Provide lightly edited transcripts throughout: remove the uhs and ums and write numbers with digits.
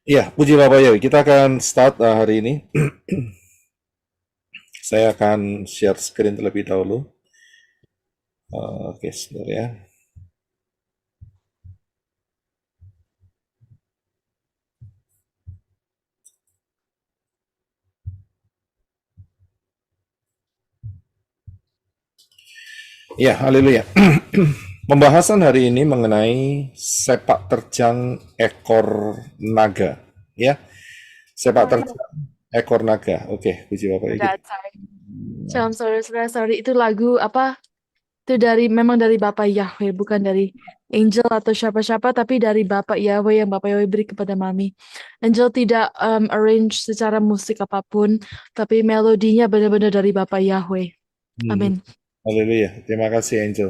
Iya, puji Bapak Yoi. Kita akan start hari ini. Saya akan share screen terlebih dahulu. Oke, sebentar ya. Iya, haleluya. Pembahasan hari ini mengenai sepak terjang ekor naga. Ya, sepak Oh iya, terjang ekor naga. Oke, puji Bapak Yoi. udah sorry. Shalom saudara-saudara, sorry itu lagu apa? Itu memang dari Bapak Yahweh, bukan dari Angel atau siapa-siapa, tapi dari Bapak Yahweh yang Bapak Yahweh beri kepada Mami. Angel tidak arrange secara musik apapun, tapi melodinya benar-benar dari Bapak Yahweh. Mhm. Amin. Haleluya. Terima kasih Angel.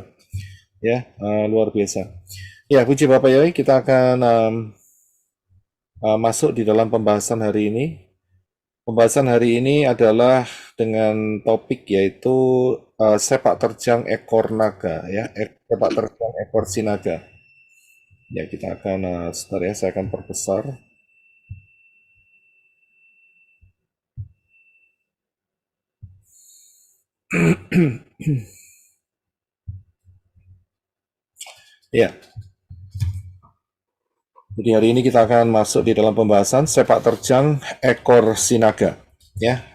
Ya, luar biasa. Ya, puji Bapak Yoi. Kita akan masuk di dalam pembahasan hari ini. Pembahasan hari ini adalah dengan topik yaitu sepak terjang ekor naga ya, sepak terjang ekor sinaga. Ya, kita akan sebentar ya, saya akan perbesar. Ya, jadi hari ini kita akan masuk di dalam pembahasan sepak terjang ekor sinaga. Ya,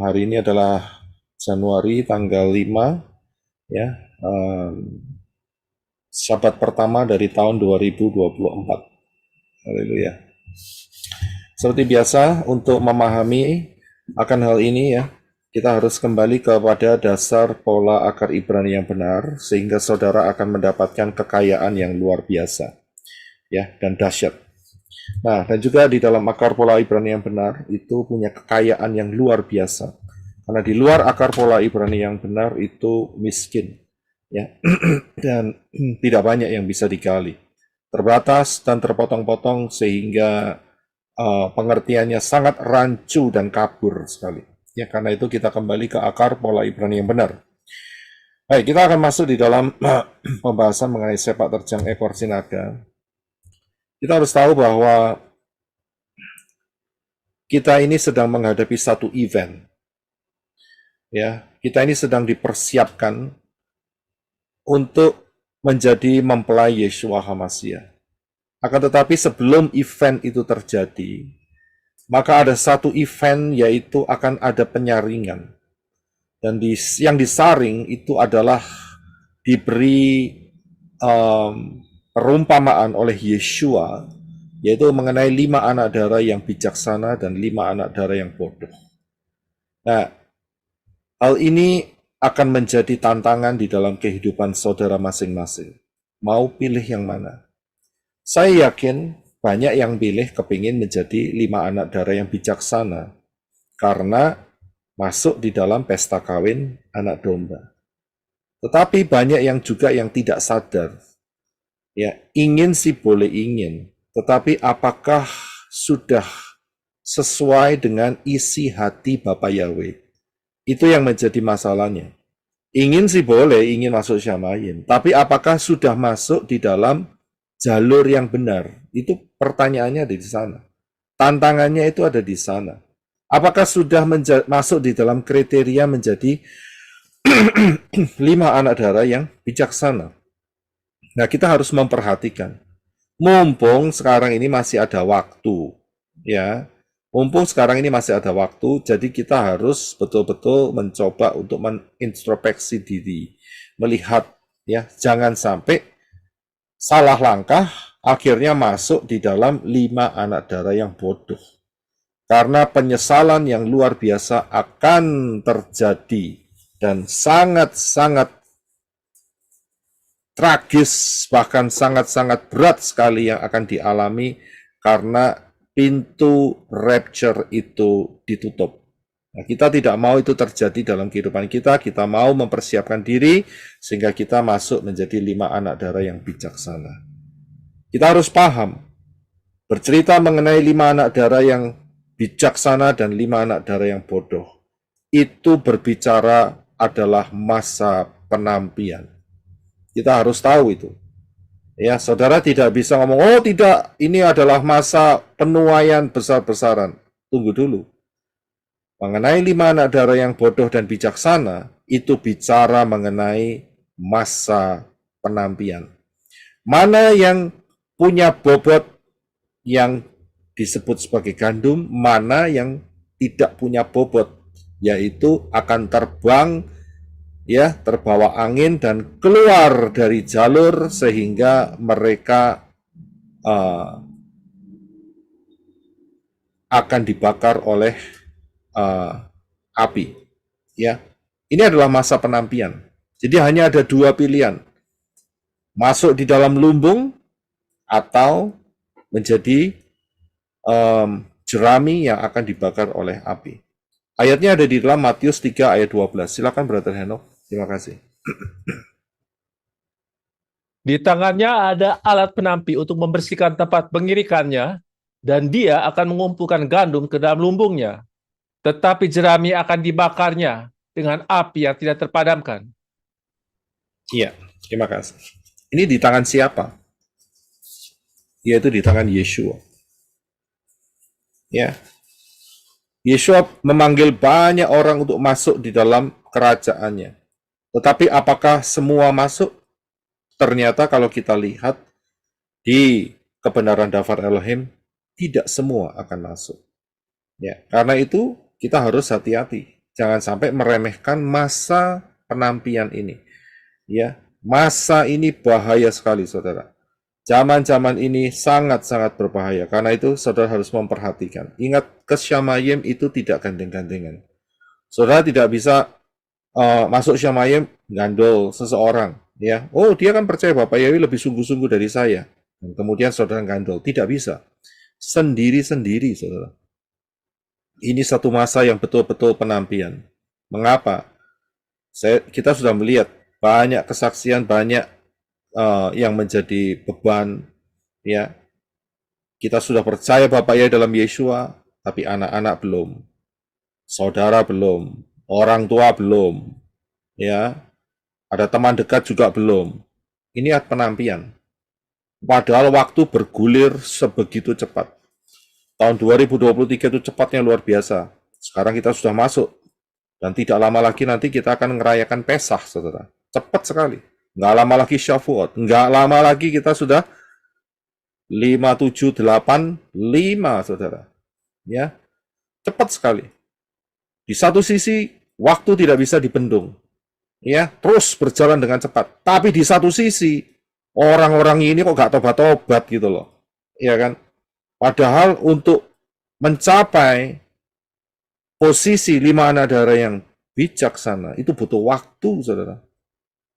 hari ini adalah Januari tanggal 5 ya, Sabat pertama dari tahun 2024. Haleluya. Seperti biasa, untuk memahami akan hal ini ya, kita harus kembali kepada dasar pola akar Ibrani yang benar, sehingga saudara akan mendapatkan kekayaan yang luar biasa ya dan dahsyat. Nah, dan juga di dalam akar pola Ibrani yang benar itu punya kekayaan yang luar biasa. Karena di luar akar pola Ibrani yang benar itu miskin ya dan tidak banyak yang bisa digali. Terbatas dan terpotong-potong sehingga pengertiannya sangat rancu dan kabur sekali. Ya, karena itu kita kembali ke akar pola Ibrani yang benar. Baik, kita akan masuk di dalam pembahasan mengenai sepak terjang ekor sinaga. Kita harus tahu bahwa kita ini sedang menghadapi satu event. Ya, kita ini sedang dipersiapkan untuk menjadi mempelai Yeshua HaMashiach. Akan tetapi sebelum event itu terjadi, maka ada satu event yaitu akan ada penyaringan. Dan yang disaring itu adalah diberi perumpamaan oleh Yeshua, yaitu mengenai 5 anak darah yang bijaksana dan 5 anak darah yang bodoh. Nah, hal ini akan menjadi tantangan di dalam kehidupan saudara masing-masing. Mau pilih yang mana? Saya yakin banyak yang pilih kepingin menjadi 5 anak darah yang bijaksana karena masuk di dalam pesta kawin anak domba. Tetapi banyak yang juga yang tidak sadar. Ya, ingin sih boleh ingin, tetapi apakah sudah sesuai dengan isi hati Bapak Yahweh? Itu yang menjadi masalahnya. Ingin sih boleh, ingin masuk Syamayin, tapi apakah sudah masuk di dalam jalur yang benar? Itu pertanyaannya ada di sana. Tantangannya itu ada di sana. Apakah sudah masuk di dalam kriteria menjadi 5 anak darah yang bijaksana? Nah, kita harus memperhatikan. Mumpung sekarang ini masih ada waktu, ya. Mumpung sekarang ini masih ada waktu, jadi kita harus betul-betul mencoba untuk menintrospeksi diri, melihat ya, jangan sampai salah langkah akhirnya masuk di dalam 5 anak darah yang bodoh. Karena penyesalan yang luar biasa akan terjadi dan sangat-sangat tragis, bahkan sangat-sangat berat sekali yang akan dialami karena pintu rapture itu ditutup. Nah, kita tidak mau itu terjadi dalam kehidupan kita. Kita mau mempersiapkan diri sehingga kita masuk menjadi 5 anak darah yang bijaksana. Kita harus paham, bercerita mengenai 5 anak darah yang bijaksana dan 5 anak darah yang bodoh. Itu berbicara adalah masa penampian. Kita harus tahu itu. Ya, saudara tidak bisa ngomong, oh tidak, ini adalah masa penuaian besar-besaran. Tunggu dulu. Mengenai 5 anak darah yang bodoh dan bijaksana, itu bicara mengenai masa penampian. Mana yang punya bobot yang disebut sebagai gandum, mana yang tidak punya bobot, yaitu akan terbang, ya, terbawa angin dan keluar dari jalur sehingga mereka akan dibakar oleh api. Ya, ini adalah masa penampian. Jadi hanya ada 2 pilihan, masuk di dalam lumbung atau menjadi jerami yang akan dibakar oleh api. Ayatnya ada di dalam Matius 3 ayat 12. Silakan Brother Henok. Terima kasih. Di tangannya ada alat penampi untuk membersihkan tempat pengirikannya, dan dia akan mengumpulkan gandum ke dalam lumbungnya. Tetapi jerami akan dibakarnya dengan api yang tidak terpadamkan. Iya, terima kasih. Ini di tangan siapa? Yaitu di tangan Yeshua. Ya, Yeshua memanggil banyak orang untuk masuk di dalam kerajaannya. Tetapi apakah semua masuk? Ternyata kalau kita lihat di kebenaran Dafar Elohim, tidak semua akan masuk. Ya, karena itu kita harus hati-hati. Jangan sampai meremehkan masa penampian ini. Ya, masa ini bahaya sekali, saudara. Zaman-zaman ini sangat-sangat berbahaya. Karena itu saudara harus memperhatikan. Ingat, kesyamayim itu tidak gandeng-gandengan. Saudara tidak bisa masuk syamayim gandol seseorang. Ya, oh dia kan percaya Bapak Yawi lebih sungguh-sungguh dari saya. Dan kemudian saudara gandol. Tidak bisa. Sendiri-sendiri, saudara. Ini satu masa yang betul-betul penampian. Mengapa? Kita sudah melihat banyak kesaksian, banyak yang menjadi beban. Ya, kita sudah percaya Bapak ya dalam Yeshua, tapi anak-anak belum, saudara belum, orang tua belum, ya, ada teman dekat juga belum. Ini penampian. Padahal waktu bergulir sebegitu cepat. Tahun 2023 itu cepatnya luar biasa. Sekarang kita sudah masuk. Dan tidak lama lagi nanti kita akan merayakan Pesah, saudara. Cepat sekali. Nggak lama lagi Shavuot. Nggak lama lagi kita sudah 5785, saudara. Ya, cepat sekali. Di satu sisi, waktu tidak bisa dibendung. Ya, terus berjalan dengan cepat. Tapi di satu sisi, orang-orang ini kok nggak tobat-tobat gitu loh. Ya kan? Padahal untuk mencapai posisi 5 anak darah yang bijaksana itu butuh waktu, saudara.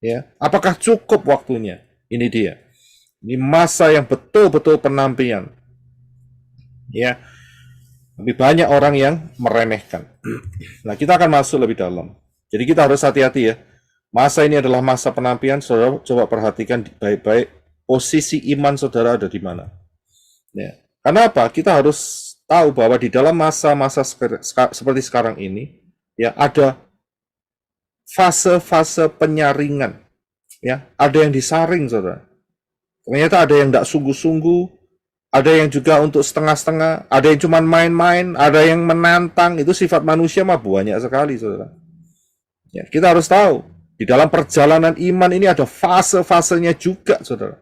Ya, apakah cukup waktunya? Ini dia. Ini masa yang betul-betul penampian. Ya, lebih banyak orang yang meremehkan. Nah, kita akan masuk lebih dalam. Jadi kita harus hati-hati ya. Masa ini adalah masa penampian. Saudara coba perhatikan baik-baik posisi iman saudara ada di mana. Ya. Karena apa? Kita harus tahu bahwa di dalam masa-masa seperti sekarang ini, ya ada fase-fase penyaringan. Ya, ada yang disaring, saudara. Ternyata ada yang tidak sungguh-sungguh, ada yang juga untuk setengah-setengah, ada yang cuma main-main, ada yang menantang. Itu sifat manusia mah banyak sekali, saudara. Ya, kita harus tahu di dalam perjalanan iman ini ada fase-fasenya juga, saudara.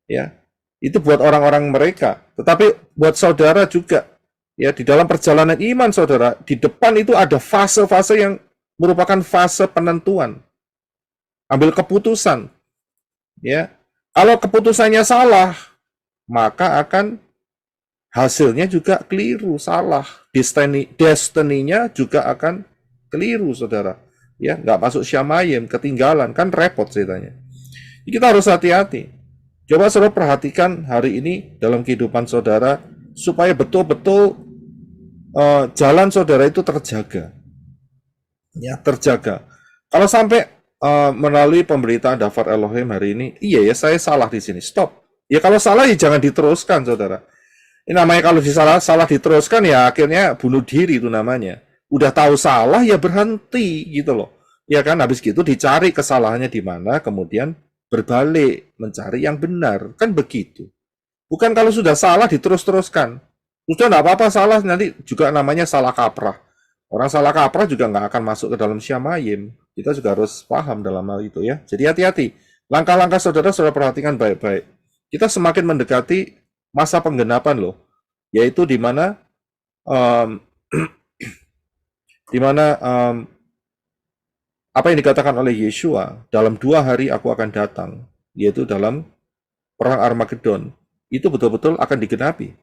Ya, itu buat orang-orang mereka. Tetapi buat saudara juga, ya di dalam perjalanan iman saudara, di depan itu ada fase-fase yang merupakan fase penentuan. Ambil keputusan. Ya. Kalau keputusannya salah, maka akan hasilnya juga keliru, salah. Destiny-nya juga akan keliru, saudara. Ya, nggak masuk syamayim, ketinggalan, kan repot ceritanya. Kita harus hati-hati. Coba saudara perhatikan hari ini dalam kehidupan saudara supaya betul-betul jalan saudara itu terjaga. Ya, terjaga. Kalau sampai melalui pemberitaan Dafar Elohim hari ini, iya ya saya salah di sini. Stop. Ya kalau salah ya jangan diteruskan, saudara. Ini namanya kalau salah diteruskan ya akhirnya bunuh diri itu namanya. Udah tahu salah ya berhenti gitu loh. Ya kan habis gitu dicari kesalahannya di mana, kemudian berbalik, mencari yang benar. Kan begitu. Bukan kalau sudah salah diterus-teruskan. Sudah nggak apa-apa salah, nanti juga namanya salah kaprah. Orang salah kaprah juga nggak akan masuk ke dalam syamayim. Kita juga harus paham dalam hal itu ya. Jadi hati-hati. Langkah-langkah saudara perhatikan baik-baik. Kita semakin mendekati masa penggenapan loh. Yaitu di mana um, apa yang dikatakan oleh Yeshua, dalam 2 hari aku akan datang, yaitu dalam perang Armageddon. Itu betul-betul akan digenapi.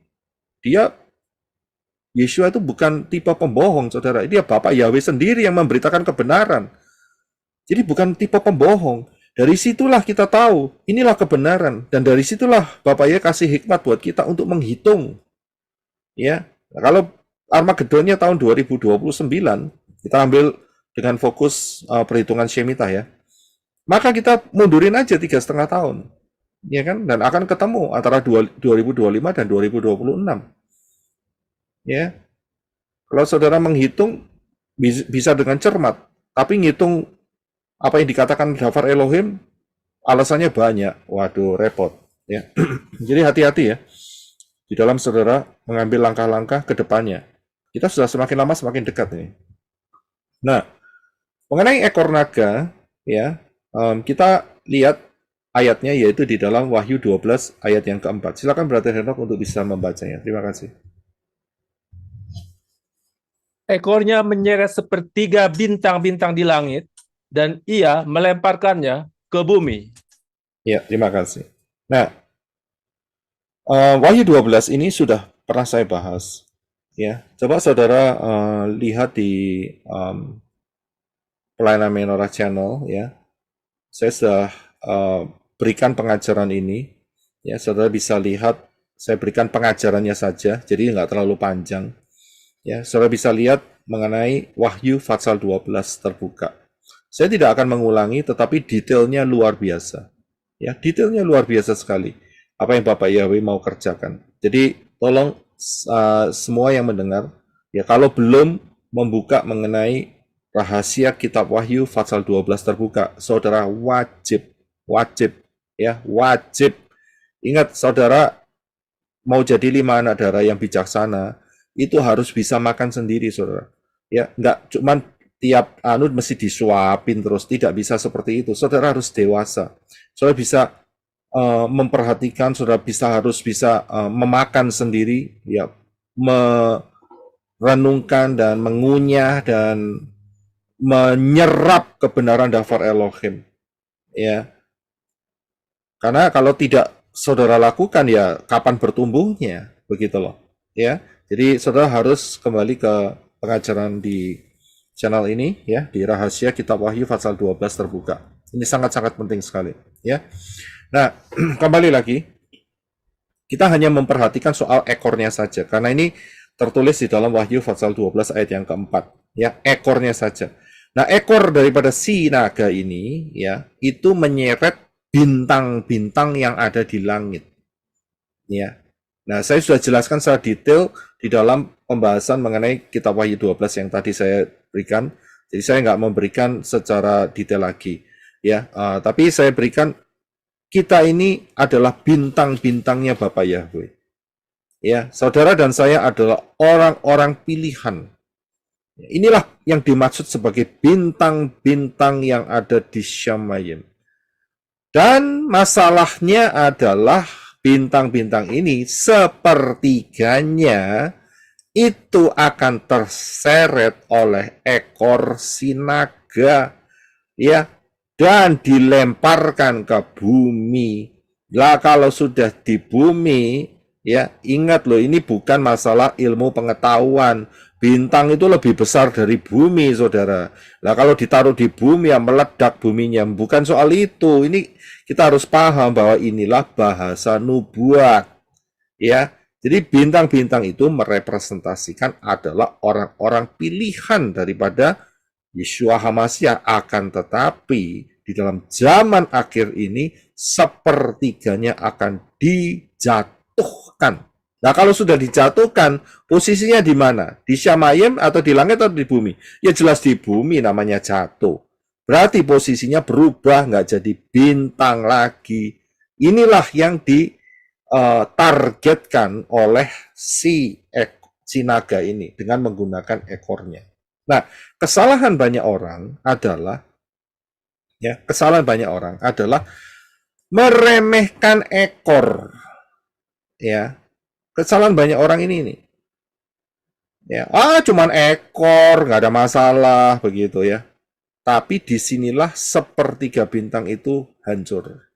Yeshua itu bukan tipe pembohong, saudara. Dia Bapak Yahweh sendiri yang memberitakan kebenaran. Jadi bukan tipe pembohong. Dari situlah kita tahu, inilah kebenaran. Dan dari situlah Bapak Yahweh kasih hikmat buat kita untuk menghitung. Ya, nah, kalau Armageddonnya tahun 2029, kita ambil dengan fokus perhitungan Shemitah ya. Maka kita mundurin aja 3,5 tahun. Ya kan? Dan akan ketemu antara 2025 dan 2026. Ya, kalau saudara menghitung bisa dengan cermat, tapi ngitung apa yang dikatakan Dafar Elohim, alasannya banyak. Waduh, repot. Ya, jadi hati-hati ya di dalam saudara mengambil langkah-langkah ke depannya. Kita sudah semakin lama semakin dekat nih. Nah, mengenai ekor naga, ya, kita lihat ayatnya yaitu di dalam Wahyu 12 ayat yang keempat. Silakan Brother Henok untuk bisa membacanya. Terima kasih. Ekornya menyeret sepertiga bintang-bintang di langit, dan ia melemparkannya ke bumi. Ya, terima kasih. Nah, Wahyu 12 ini sudah pernah saya bahas. Ya, coba saudara lihat di pelayanan Menorah Channel. Ya, saya sudah berikan pengajaran ini. Ya, saudara bisa lihat. Saya berikan pengajarannya saja, jadi nggak terlalu panjang. Ya, saudara bisa lihat mengenai Wahyu pasal 12 terbuka. Saya tidak akan mengulangi, tetapi detailnya luar biasa. Ya, detailnya luar biasa sekali. Apa yang Bapak Yahweh mau kerjakan. Jadi, tolong semua yang mendengar, ya kalau belum membuka mengenai rahasia kitab Wahyu pasal 12 terbuka, saudara wajib, ya wajib. Ingat, saudara mau jadi 5 anak darah yang bijaksana, itu harus bisa makan sendiri, saudara. Ya, nggak cuman tiap mesti disuapin terus, tidak bisa seperti itu. Saudara harus dewasa. Saudara bisa memperhatikan, saudara harus bisa memakan sendiri, ya, merenungkan dan mengunyah dan menyerap kebenaran Dafar Elohim. Ya. Karena kalau tidak saudara lakukan, ya kapan bertumbuhnya, begitu loh. Ya. Jadi saudara harus kembali ke pengajaran di channel ini ya, di rahasia kitab Wahyu pasal 12 terbuka. Ini sangat-sangat penting sekali ya. Nah, kembali lagi kita hanya memperhatikan soal ekornya saja karena ini tertulis di dalam Wahyu pasal 12 ayat yang keempat ya, ekornya saja. Nah, ekor daripada si naga ini ya, itu menyeret bintang-bintang yang ada di langit. Ya. Nah, saya sudah jelaskan secara detail di dalam pembahasan mengenai kitab Wahyu 12 yang tadi saya berikan. Jadi saya nggak memberikan secara detail lagi. Ya, tapi saya berikan kita ini adalah bintang-bintangnya Bapak Yahweh. Ya, saudara dan saya adalah orang-orang pilihan. Inilah yang dimaksud sebagai bintang-bintang yang ada di Syamayim. Dan masalahnya adalah bintang-bintang ini sepertiganya itu akan terseret oleh ekor si naga ya, dan dilemparkan ke bumi. Lah kalau sudah di bumi ya, ingat loh, ini bukan masalah ilmu pengetahuan. Bintang itu lebih besar dari bumi, saudara. Nah, kalau ditaruh di bumi, ya meledak buminya. Bukan soal itu. Ini kita harus paham bahwa inilah bahasa nubuat. Ya, jadi bintang-bintang itu merepresentasikan adalah orang-orang pilihan daripada Yeshua HaMashiach. Akan tetapi, di dalam zaman akhir ini, sepertiganya akan dijatuhkan. Nah, kalau sudah dijatuhkan, posisinya di mana? Di Syamayim atau di langit atau di bumi? Ya jelas di bumi, namanya jatuh. Berarti posisinya berubah, nggak jadi bintang lagi. Inilah yang ditargetkan oleh si naga ini dengan menggunakan ekornya. Nah, kesalahan banyak orang adalah meremehkan ekor. Ya, kesalahan banyak orang ini nih. Ya, cuman ekor, nggak ada masalah begitu ya. Tapi disinilah sepertiga bintang itu hancur,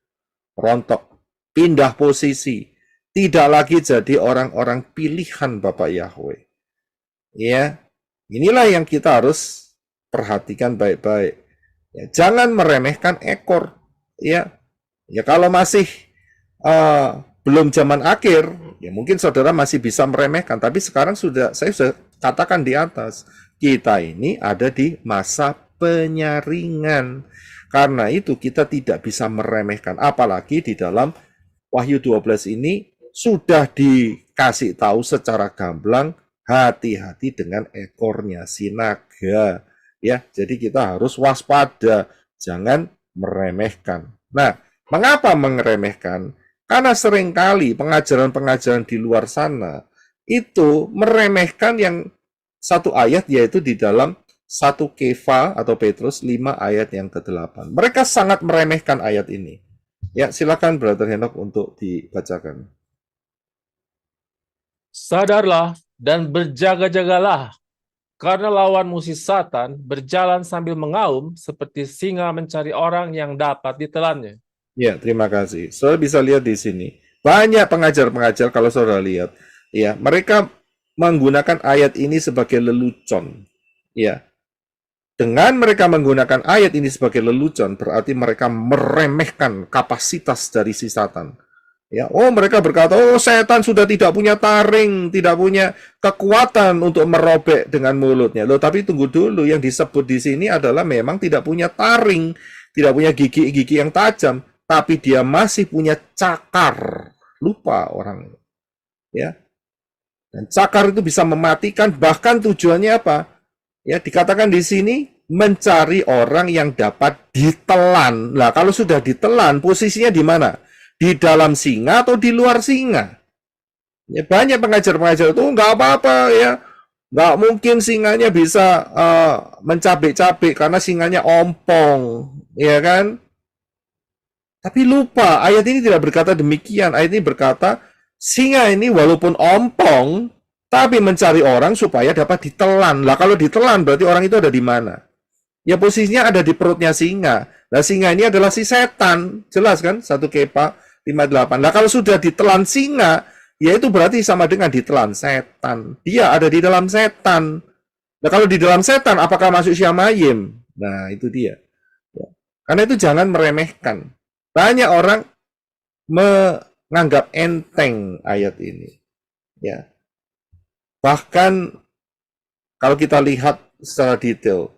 rontok, pindah posisi, tidak lagi jadi orang-orang pilihan Bapak Yahweh. Ya, inilah yang kita harus perhatikan baik-baik. Ya, jangan meremehkan ekor. Ya, kalau masih belum zaman akhir, ya mungkin saudara masih bisa meremehkan. Tapi sekarang saya sudah katakan di atas, kita ini ada di masa penyaringan. Karena itu kita tidak bisa meremehkan. Apalagi di dalam Wahyu 12 ini sudah dikasih tahu secara gamblang, hati-hati dengan ekornya si naga. Ya, jadi kita harus waspada, jangan meremehkan. Nah, mengapa meremehkan? Karena seringkali pengajaran-pengajaran di luar sana itu meremehkan yang satu ayat, yaitu di dalam 1 Kefa atau Petrus 5 ayat yang ke-8. Mereka sangat meremehkan ayat ini. Ya, silakan Brother Henok untuk dibacakan. Sadarlah dan berjaga-jagalah, karena lawanmu si Satan berjalan sambil mengaum seperti singa mencari orang yang dapat ditelannya. Ya, terima kasih. Saudara bisa lihat di sini. Banyak pengajar-pengajar kalau saudara lihat, ya, mereka menggunakan ayat ini sebagai lelucon. Ya. Dengan mereka menggunakan ayat ini sebagai lelucon, berarti mereka meremehkan kapasitas dari si Satan. Ya, mereka berkata, setan sudah tidak punya taring, tidak punya kekuatan untuk merobek dengan mulutnya. Loh, tapi tunggu dulu, yang disebut di sini adalah memang tidak punya taring, tidak punya gigi-gigi yang tajam, tapi dia masih punya cakar. Lupa orang. Ya. Dan cakar itu bisa mematikan, bahkan tujuannya apa? Ya, dikatakan di sini mencari orang yang dapat ditelan. Nah, kalau sudah ditelan, posisinya di mana? Di dalam singa atau di luar singa? Ya, banyak pengajar-pengajar itu nggak apa-apa ya, nggak mungkin singanya bisa mencabik-cabik karena singanya ompong, ya kan? Tapi lupa, ayat ini tidak berkata demikian. Ayat ini berkata, singa ini walaupun ompong, tapi mencari orang supaya dapat ditelan. Lah kalau ditelan berarti orang itu ada di mana? Ya posisinya ada di perutnya singa. Nah singa ini adalah si setan. Jelas kan? 1 Kefa 5:8. Nah kalau sudah ditelan singa, ya itu berarti sama dengan ditelan setan. Dia ada di dalam setan. Nah kalau di dalam setan, apakah masuk Syamayim? Nah itu dia. Ya. Karena itu jangan meremehkan. Banyak orang menganggap enteng ayat ini. Ya. Bahkan kalau kita lihat secara detail,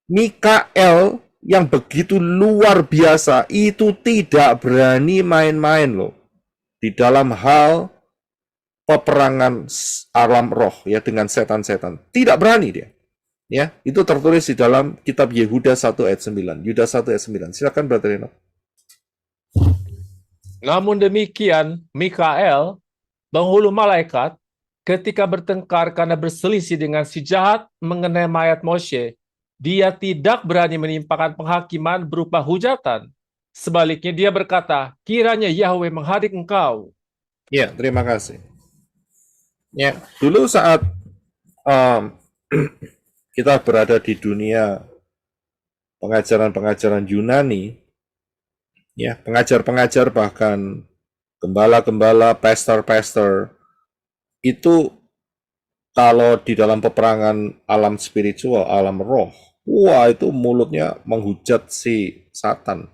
Mikael yang begitu luar biasa itu tidak berani main-main loh di dalam hal peperangan alam roh ya dengan setan-setan. Tidak berani dia. Ya, itu tertulis di dalam kitab Yehuda 1 ayat 9. Yuda 1 ayat 9. Silakan Brother Reno. Namun demikian, Mikael, penghulu malaikat, ketika bertengkar karena berselisih dengan si jahat mengenai mayat Moshe, dia tidak berani menimpakan penghakiman berupa hujatan. Sebaliknya dia berkata, kiranya Yahweh menghadik engkau. Ya, terima kasih. Ya, dulu saat kita berada di dunia pengajaran-pengajaran Yunani, ya, pengajar-pengajar bahkan gembala-gembala, pastor-pastor, itu kalau di dalam peperangan alam spiritual, alam roh, wah itu mulutnya menghujat si Satan.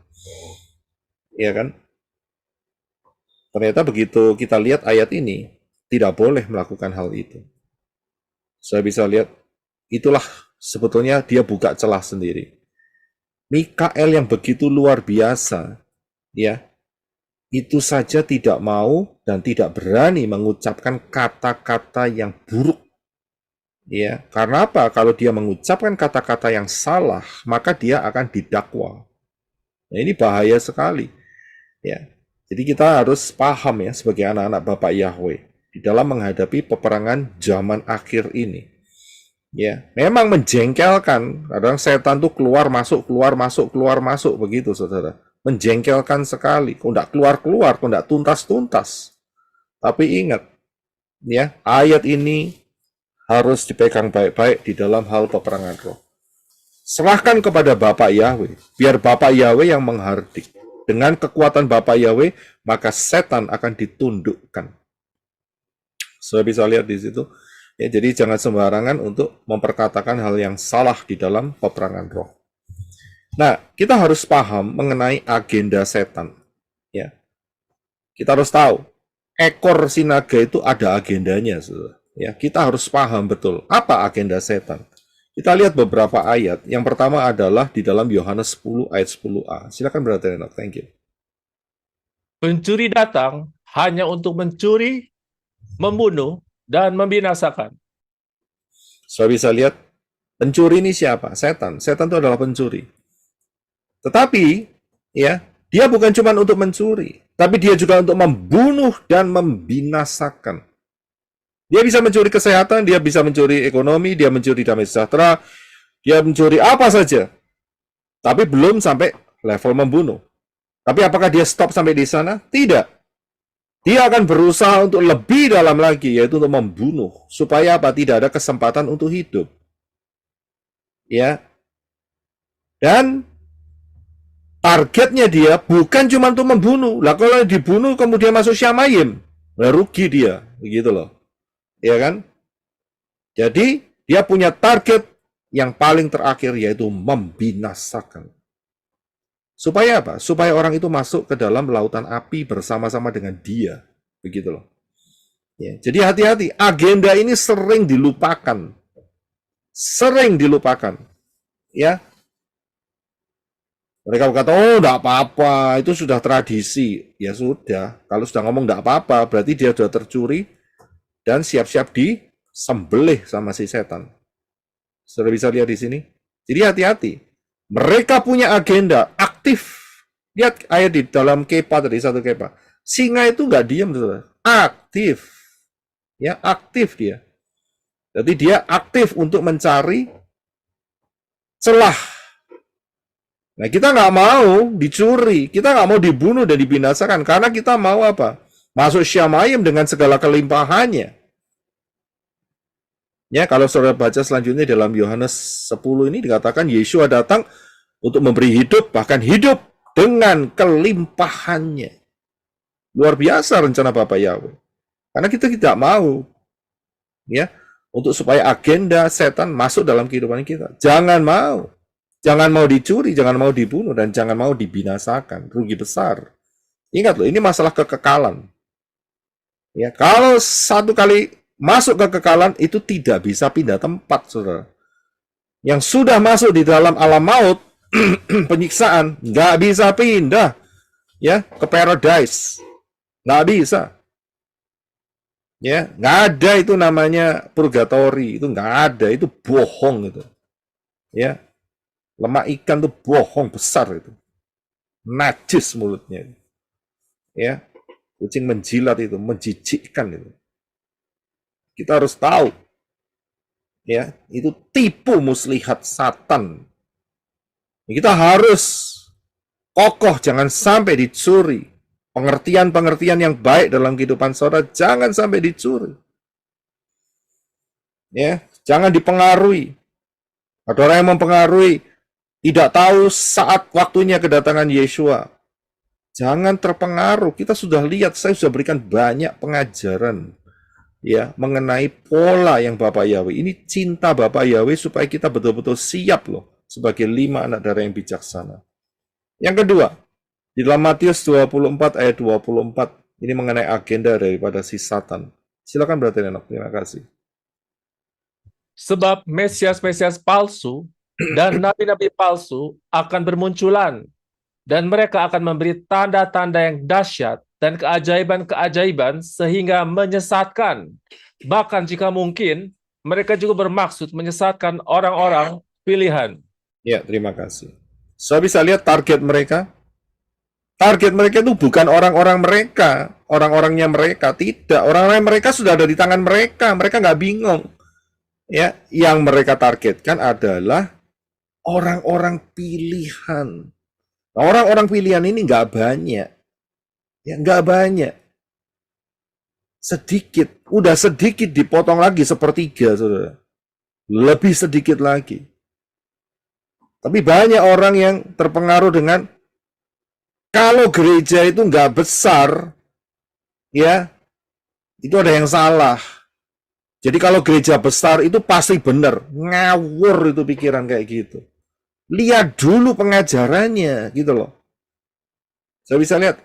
Iya kan? Ternyata begitu kita lihat ayat ini, tidak boleh melakukan hal itu. Saya bisa lihat, itulah sebetulnya dia buka celah sendiri. Mikael yang begitu luar biasa, ya, itu saja tidak mau dan tidak berani mengucapkan kata-kata yang buruk. Ya, karena apa? Kalau dia mengucapkan kata-kata yang salah, maka dia akan didakwa. Nah, ini bahaya sekali. Ya, jadi kita harus paham ya sebagai anak-anak Bapak Yahweh di dalam menghadapi peperangan zaman akhir ini. Ya, memang menjengkelkan. Kadang setan tuh keluar masuk begitu, saudara. Menjengkelkan sekali. Kok enggak keluar-keluar, kok enggak tuntas-tuntas. Tapi ingat, ya, ayat ini harus dipegang baik-baik di dalam hal peperangan roh. Serahkan kepada Bapak Yahweh, biar Bapak Yahweh yang menghardik. Dengan kekuatan Bapak Yahweh, maka setan akan ditundukkan. Sudah bisa lihat di situ. Ya, jadi jangan sembarangan untuk memperkatakan hal yang salah di dalam peperangan roh. Nah, kita harus paham mengenai agenda setan. Ya, kita harus tahu ekor sinaga itu ada agendanya. Ya, kita harus paham betul apa agenda setan. Kita lihat beberapa ayat. Yang pertama adalah di dalam Yohanes 10 ayat 10a. Silakan Brother Enoch, thank you. Pencuri datang hanya untuk mencuri, membunuh, dan membinasakan. Sudah bisa lihat, pencuri ini siapa? Setan. Setan itu adalah pencuri. Tetapi, ya, dia bukan cuma untuk mencuri, tapi dia juga untuk membunuh dan membinasakan. Dia bisa mencuri kesehatan, dia bisa mencuri ekonomi, dia mencuri damai sejahtera, dia mencuri apa saja. Tapi belum sampai level membunuh. Tapi apakah dia stop sampai di sana? Tidak. Dia akan berusaha untuk lebih dalam lagi, yaitu untuk membunuh. Supaya apa? Tidak ada kesempatan untuk hidup. Ya. Dan targetnya dia bukan cuma untuk membunuh. Lah kalau dibunuh kemudian masuk Syamayim, lah rugi dia. Begitu loh. Ya kan? Jadi, dia punya target yang paling terakhir, yaitu membinasakan. Supaya apa? Supaya orang itu masuk ke dalam lautan api bersama-sama dengan dia. Begitu loh. Ya, jadi hati-hati, agenda ini sering dilupakan. Sering dilupakan. Ya. Mereka berkata, oh enggak apa-apa, itu sudah tradisi. Ya sudah, kalau sudah ngomong enggak apa-apa, berarti dia sudah tercuri dan siap-siap disembelih sama si setan. Sudah bisa lihat di sini. Jadi hati-hati. Mereka punya agenda aktif. Lihat ayat di dalam kepa tadi, satu kepa. Singa itu nggak diam, saudara. Aktif. Ya, aktif dia. Jadi dia aktif untuk mencari celah. Nah, kita nggak mau dicuri. Kita nggak mau dibunuh dan dibinasakan. Karena kita mau apa? Masuk Syamayim dengan segala kelimpahannya. Ya, kalau saudara baca selanjutnya dalam Yohanes 10 ini dikatakan Yeshua datang untuk memberi hidup, bahkan hidup dengan kelimpahannya. Luar biasa rencana Bapak Yahweh. Karena kita tidak mau, ya, untuk supaya agenda setan masuk dalam kehidupan kita. Jangan mau. Jangan mau dicuri, jangan mau dibunuh, dan jangan mau dibinasakan. Rugi besar. Ingat loh, ini masalah kekekalan. Ya, kalau satu kali masuk ke kekekalan itu tidak bisa pindah tempat, saudara. Yang sudah masuk di dalam alam maut, penyiksaan, nggak bisa pindah, ya, ke paradise, nggak bisa. Ya, nggak ada itu namanya purgatori, itu nggak ada, itu bohong itu. Ya, lemak ikan itu bohong besar itu, najis mulutnya. Ya, kucing menjilat itu, menjijikkan itu. Kita harus tahu, ya, itu tipu muslihat Satan. Kita harus kokoh, jangan sampai dicuri. Pengertian-pengertian yang baik dalam kehidupan saudara jangan sampai dicuri. Ya, jangan dipengaruhi. Ada orang yang mempengaruhi, tidak tahu saat waktunya kedatangan Yeshua. Jangan terpengaruh. Kita sudah lihat, saya sudah berikan banyak pengajaran, ya, mengenai pola yang Bapak Yahweh. Ini cinta Bapak Yahweh supaya kita betul-betul siap loh sebagai 5 anak darah yang bijaksana. Yang kedua, di dalam Matius 24 ayat 24, ini mengenai agenda daripada si Satan. Silakan Brother Enoch, terima kasih. Sebab Mesias-Mesias palsu dan nabi-nabi palsu akan bermunculan, dan mereka akan memberi tanda-tanda yang dahsyat dan keajaiban-keajaiban sehingga menyesatkan. Bahkan jika mungkin, mereka juga bermaksud menyesatkan orang-orang pilihan. Ya, terima kasih. Saya bisa lihat target mereka. Target mereka itu bukan orang-orang mereka, orang-orangnya mereka, tidak. Orang-orang mereka sudah ada di tangan mereka, mereka nggak bingung. Ya, yang mereka targetkan adalah orang-orang pilihan. Nah, orang-orang pilihan ini nggak banyak, ya nggak banyak, sedikit. Udah sedikit dipotong lagi sepertiga, saudara. Lebih sedikit lagi. Tapi banyak orang yang terpengaruh dengan kalau gereja itu nggak besar, ya, itu ada yang salah. Jadi kalau gereja besar itu pasti benar. Ngawur itu pikiran kayak gitu. Lihat dulu pengajarannya, gitu loh. Saya bisa lihat,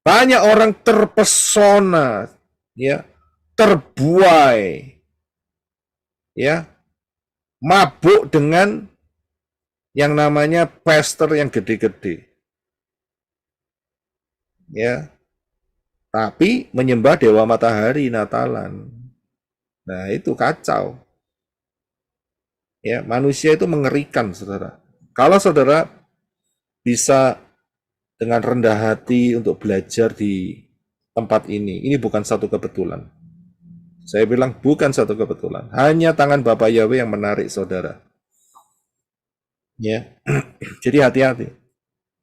banyak orang terpesona, ya, terbuai, ya, mabuk dengan yang namanya pastor yang gede-gede. Ya, tapi menyembah dewa matahari Natalan. Nah, itu kacau. Ya, manusia itu mengerikan, saudara. Kalau saudara bisa dengan rendah hati untuk belajar di tempat ini bukan satu kebetulan. Saya bilang bukan satu kebetulan. Hanya tangan Bapak Yahweh yang menarik saudara. Ya, jadi hati-hati.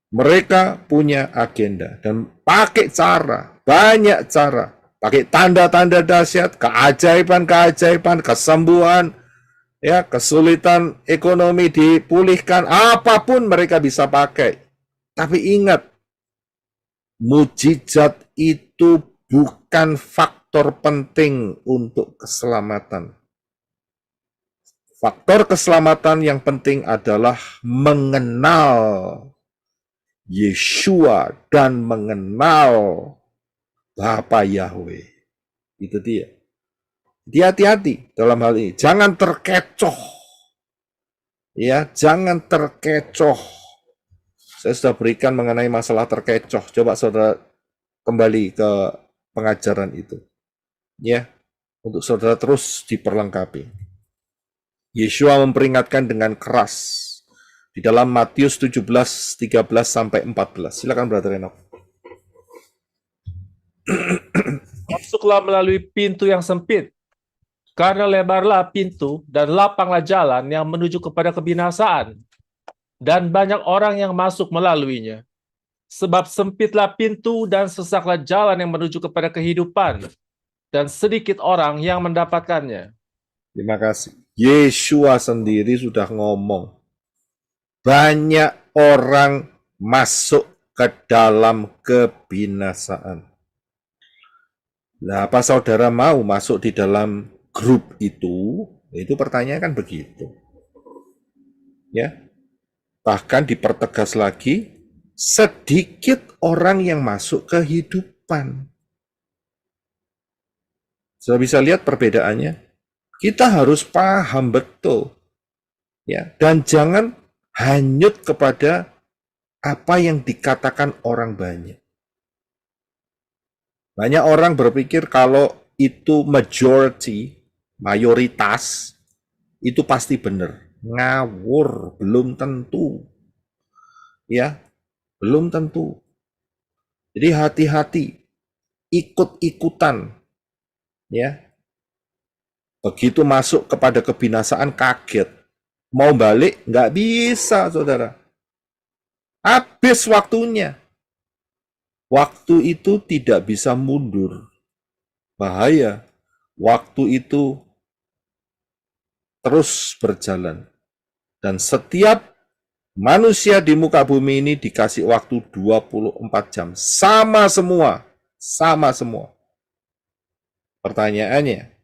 Mereka punya agenda dan pakai cara, banyak cara, pakai tanda-tanda dahsyat, keajaiban-keajaiban, kesembuhan, ya, kesulitan ekonomi dipulihkan, apapun mereka bisa pakai. Tapi ingat, mujizat itu bukan faktor penting untuk keselamatan. Faktor keselamatan yang penting adalah mengenal Yeshua dan mengenal Bapa Yahweh. Itu dia. Jadi hati-hati dalam hal ini. Jangan terkecoh. Ya, jangan terkecoh. Saya sudah berikan mengenai masalah terkecoh. Coba saudara kembali ke pengajaran itu. Ya, untuk saudara terus diperlengkapi. Yeshua memperingatkan dengan keras di dalam Matius 17, 13 sampai 14. Silakan Brother Enoch. Masuklah melalui pintu yang sempit, karena lebarlah pintu dan lapanglah jalan yang menuju kepada kebinasaan, dan banyak orang yang masuk melaluinya. Sebab sempitlah pintu dan sesaklah jalan yang menuju kepada kehidupan, dan sedikit orang yang mendapatkannya. Terima kasih. Yeshua sendiri sudah ngomong. Banyak orang masuk ke dalam kebinasaan. Nah, apa saudara mau masuk di dalam grup itu? Itu pertanyaan kan begitu. Ya. Bahkan dipertegas lagi, sedikit orang yang masuk kehidupan. Sudah bisa lihat perbedaannya? Kita harus paham betul. Ya, dan jangan hanyut kepada apa yang dikatakan orang banyak. Banyak orang berpikir kalau itu majority, mayoritas, itu pasti benar. Ngawur, belum tentu. Ya, belum tentu. Jadi hati-hati, ikut-ikutan. Ya, begitu masuk kepada kebinasaan kaget. Mau balik, nggak bisa, saudara. Habis waktunya. Waktu itu tidak bisa mundur. Bahaya. Waktu itu terus berjalan. Dan setiap manusia di muka bumi ini dikasih waktu 24 jam. Sama semua. Sama semua. Pertanyaannya,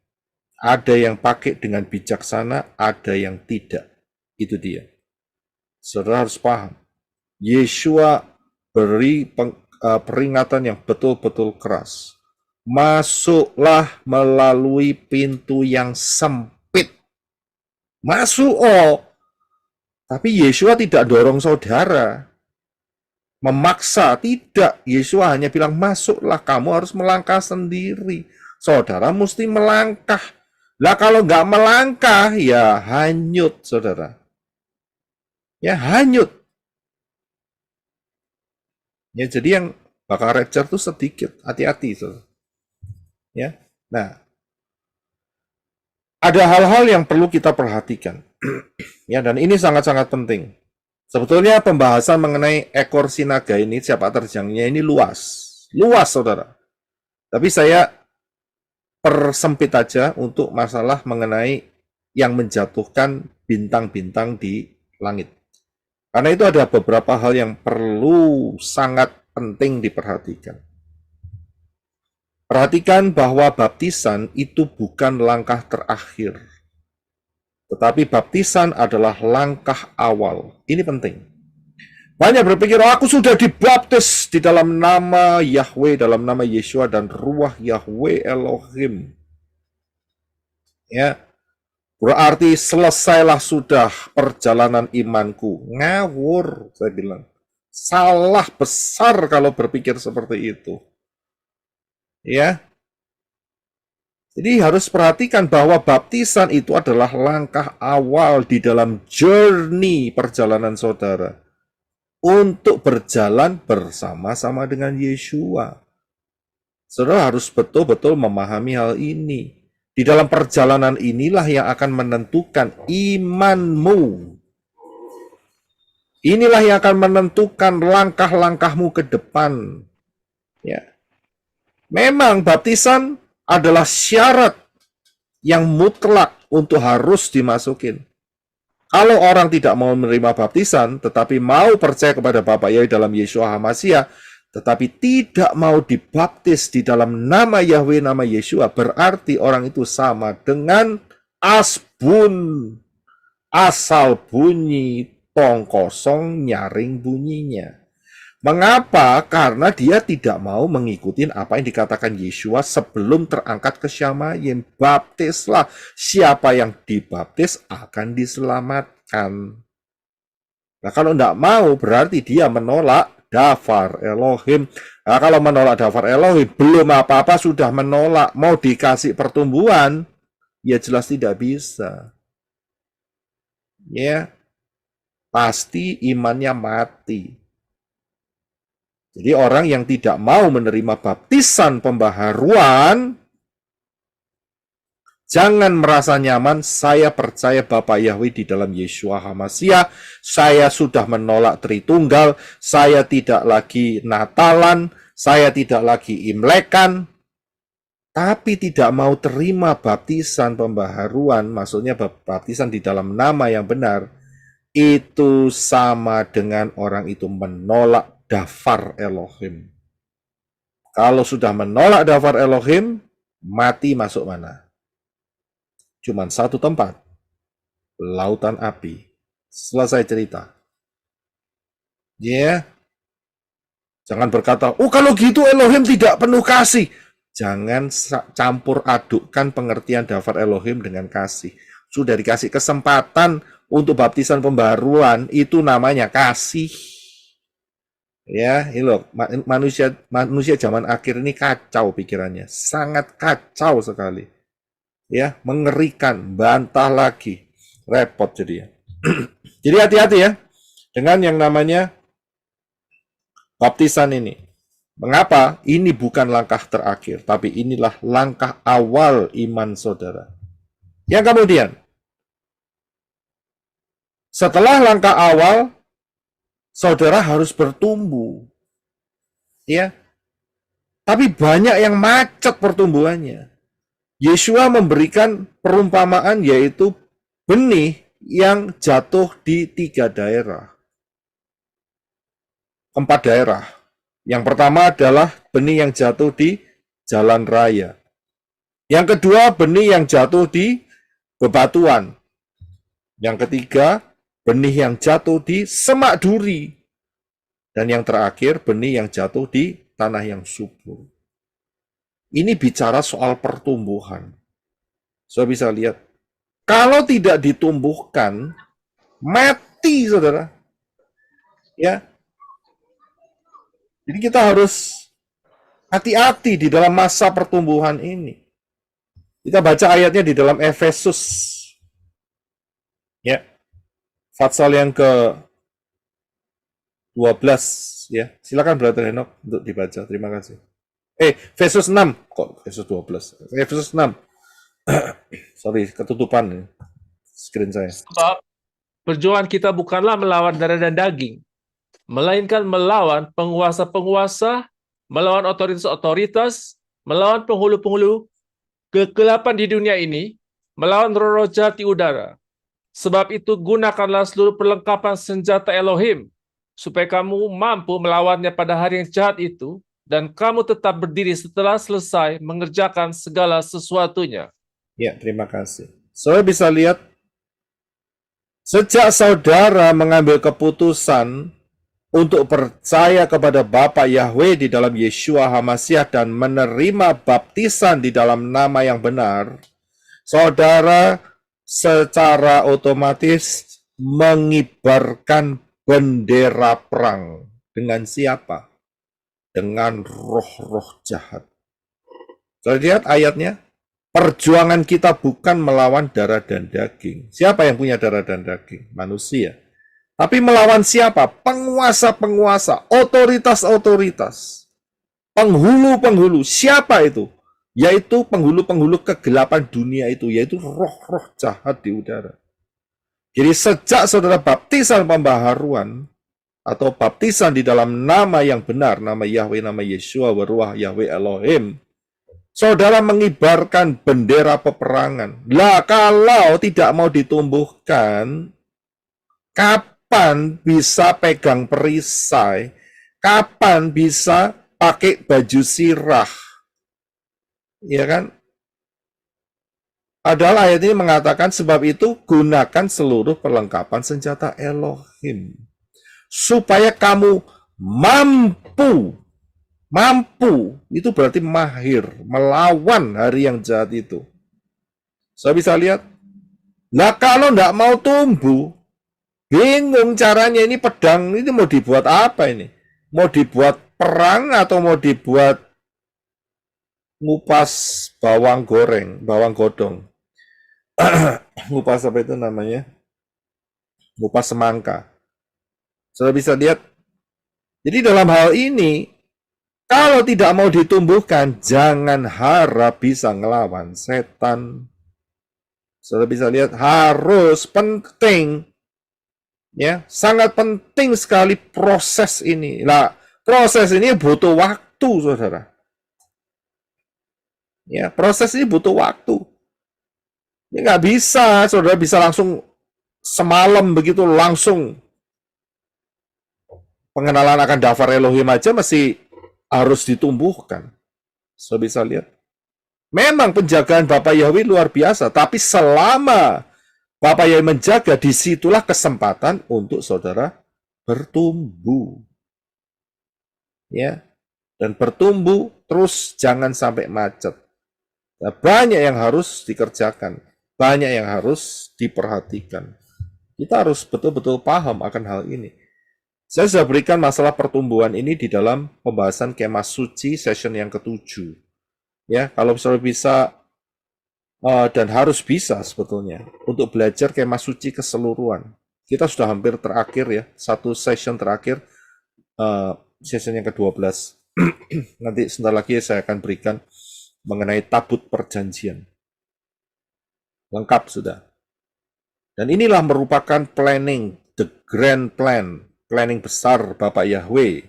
ada yang pakai dengan bijaksana, ada yang tidak. Itu dia. Saudara harus paham. Yeshua beri peringatan yang betul-betul keras. Masuklah melalui pintu yang sempit. Masuk, tapi Yeshua tidak dorong saudara. Memaksa, tidak. Yeshua hanya bilang, masuklah, kamu harus melangkah sendiri. Saudara mesti melangkah. Lah kalau nggak melangkah, ya hanyut, saudara. Ya hanyut. Ya jadi yang bakal rapture tuh sedikit, hati-hati, saudara. Ya, nah ada hal-hal yang perlu kita perhatikan. Ya, dan ini sangat-sangat penting. Sebetulnya pembahasan mengenai ekor sinaga ini, siapa terjangnya ini luas. Luas, saudara. Tapi saya persempit aja untuk masalah mengenai yang menjatuhkan bintang-bintang di langit. Karena itu ada beberapa hal yang perlu sangat penting diperhatikan. Perhatikan bahwa baptisan itu bukan langkah terakhir. Tetapi baptisan adalah langkah awal. Ini penting. Banyak berpikir, oh, aku sudah dibaptis di dalam nama Yahweh, dalam nama Yeshua dan ruah Yahweh Elohim. Ya, berarti selesailah sudah perjalanan imanku. Ngawur, saya bilang. Salah besar kalau berpikir seperti itu. Ya, jadi harus perhatikan bahwa baptisan itu adalah langkah awal di dalam journey perjalanan saudara untuk berjalan bersama-sama dengan Yeshua. Saudara harus betul-betul memahami hal ini. Di dalam perjalanan inilah yang akan menentukan imanmu. Inilah yang akan menentukan langkah-langkahmu ke depan. Ya. Memang baptisan adalah syarat yang mutlak untuk harus dimasukin. Kalau orang tidak mau menerima baptisan, tetapi mau percaya kepada Bapa Yahweh dalam Yeshua HaMashiach, tetapi tidak mau dibaptis di dalam nama Yahweh, nama Yeshua, berarti orang itu sama dengan asbun, asal bunyi, tong kosong, nyaring bunyinya. Mengapa? Karena dia tidak mau mengikuti apa yang dikatakan Yeshua sebelum terangkat ke Syamayim. Baptislah. Siapa yang dibaptis akan diselamatkan. Nah, kalau tidak mau berarti dia menolak Dafar Elohim. Nah, kalau menolak Dafar Elohim, belum apa-apa sudah menolak. Mau dikasih pertumbuhan, ya jelas tidak bisa. Ya, pasti imannya mati. Jadi orang yang tidak mau menerima baptisan pembaharuan, jangan merasa nyaman, saya percaya Bapa Yahweh di dalam Yeshua HaMashiach, saya sudah menolak Tritunggal, saya tidak lagi Natalan, saya tidak lagi Imlekan, tapi tidak mau terima baptisan pembaharuan, maksudnya baptisan di dalam nama yang benar, itu sama dengan orang itu menolak Dafar Elohim. Kalau sudah menolak Dafar Elohim, mati masuk mana? Cuman satu tempat, lautan api. Selesai cerita. Ya, jangan berkata, oh kalau gitu Elohim tidak penuh kasih. Jangan campur adukkan pengertian Dafar Elohim dengan kasih. Sudah dikasih kesempatan untuk baptisan pembaharuan, itu namanya kasih. Ya, ini loh, manusia zaman akhir ini kacau pikirannya, sangat kacau sekali. Ya, mengerikan, bantah lagi, repot jadi ya. Jadi hati-hati ya dengan yang namanya baptisan ini. Mengapa? Ini bukan langkah terakhir, tapi inilah langkah awal iman saudara. Yang kemudian, setelah langkah awal, saudara harus bertumbuh. Ya. Tapi banyak yang macet pertumbuhannya. Yeshua memberikan perumpamaan yaitu benih yang jatuh di 3 daerah. 4 daerah. Yang pertama adalah benih yang jatuh di jalan raya. Yang kedua, benih yang jatuh di bebatuan. Yang ketiga, benih yang jatuh di semak duri. Dan yang terakhir, benih yang jatuh di tanah yang subur. Ini bicara soal pertumbuhan. Saudara bisa lihat, kalau tidak ditumbuhkan, mati saudara. Ya. Jadi kita harus hati-hati di dalam masa pertumbuhan ini. Kita baca ayatnya di dalam Efesus. Ya. Pasal yang ke-12 ya. Silakan Brother Henok untuk dibaca. Terima kasih. Efesus 6. Kok Efesus 12? Efesus 6. Sorry, ketutupan screen saya. Sebab perjuangan kita bukanlah melawan darah dan daging, melainkan melawan penguasa-penguasa, melawan otoritas-otoritas, melawan penghulu-penghulu kegelapan di dunia ini, melawan roh-roh jahat di udara. Sebab itu gunakanlah seluruh perlengkapan senjata Elohim, supaya kamu mampu melawannya pada hari yang jahat itu, dan kamu tetap berdiri setelah selesai mengerjakan segala sesuatunya. Ya, terima kasih. Saudara bisa lihat, sejak saudara mengambil keputusan untuk percaya kepada Bapa Yahweh di dalam Yeshua HaMasyiah dan menerima baptisan di dalam nama yang benar, saudara secara otomatis mengibarkan bendera perang. Dengan siapa? Dengan roh-roh jahat. Saudara lihat ayatnya. Perjuangan kita bukan melawan darah dan daging. Siapa yang punya darah dan daging? Manusia. Tapi melawan siapa? Penguasa-penguasa, otoritas-otoritas, penghulu-penghulu. Siapa itu? Yaitu penghulu-penghulu kegelapan dunia itu, yaitu roh-roh jahat di udara. Jadi sejak saudara baptisan pembaharuan, atau baptisan di dalam nama yang benar, nama Yahweh, nama Yeshua, Waruah, Yahweh Elohim, saudara mengibarkan bendera peperangan. Lah kalau tidak mau ditumbuhkan, kapan bisa pegang perisai? Kapan bisa pakai baju sirah? Ya kan? Padahal ayat ini mengatakan sebab itu gunakan seluruh perlengkapan senjata Elohim. Supaya kamu mampu, itu berarti mahir, melawan hari yang jahat itu. Saya bisa lihat, lah kalau nggak mau tumbuh, bingung caranya ini pedang, ini mau dibuat apa ini? Mau dibuat perang atau mau dibuat ngupas bawang goreng, bawang godong? Ngupas apa itu namanya? Ngupas semangka. Saya bisa lihat, jadi dalam hal ini, kalau tidak mau ditumbuhkan, jangan harap bisa ngelawan setan. Saudara bisa lihat, harus penting. Ya, sangat penting sekali proses ini. Nah, proses ini butuh waktu, saudara. Ya, proses ini butuh waktu. Ini nggak bisa, saudara bisa langsung semalam begitu langsung. Pengenalan akan daftar Elohim aja masih harus ditumbuhkan. So bisa lihat. Memang penjagaan Bapak Yahweh luar biasa, tapi selama Bapak Yahweh menjaga, disitulah kesempatan untuk saudara bertumbuh. Ya. Dan bertumbuh terus jangan sampai macet. Nah, banyak yang harus dikerjakan, banyak yang harus diperhatikan. Kita harus betul-betul paham akan hal ini. Saya sudah berikan masalah pertumbuhan ini di dalam pembahasan kemah suci session yang ke-7. Ya, kalau misalnya bisa dan harus bisa sebetulnya untuk belajar kemah suci keseluruhan. Kita sudah hampir terakhir ya, satu session terakhir, session yang ke-12. Nanti sebentar lagi saya akan berikan mengenai tabut perjanjian. Lengkap sudah. Dan inilah merupakan planning, the grand plan, planning besar Bapak Yahweh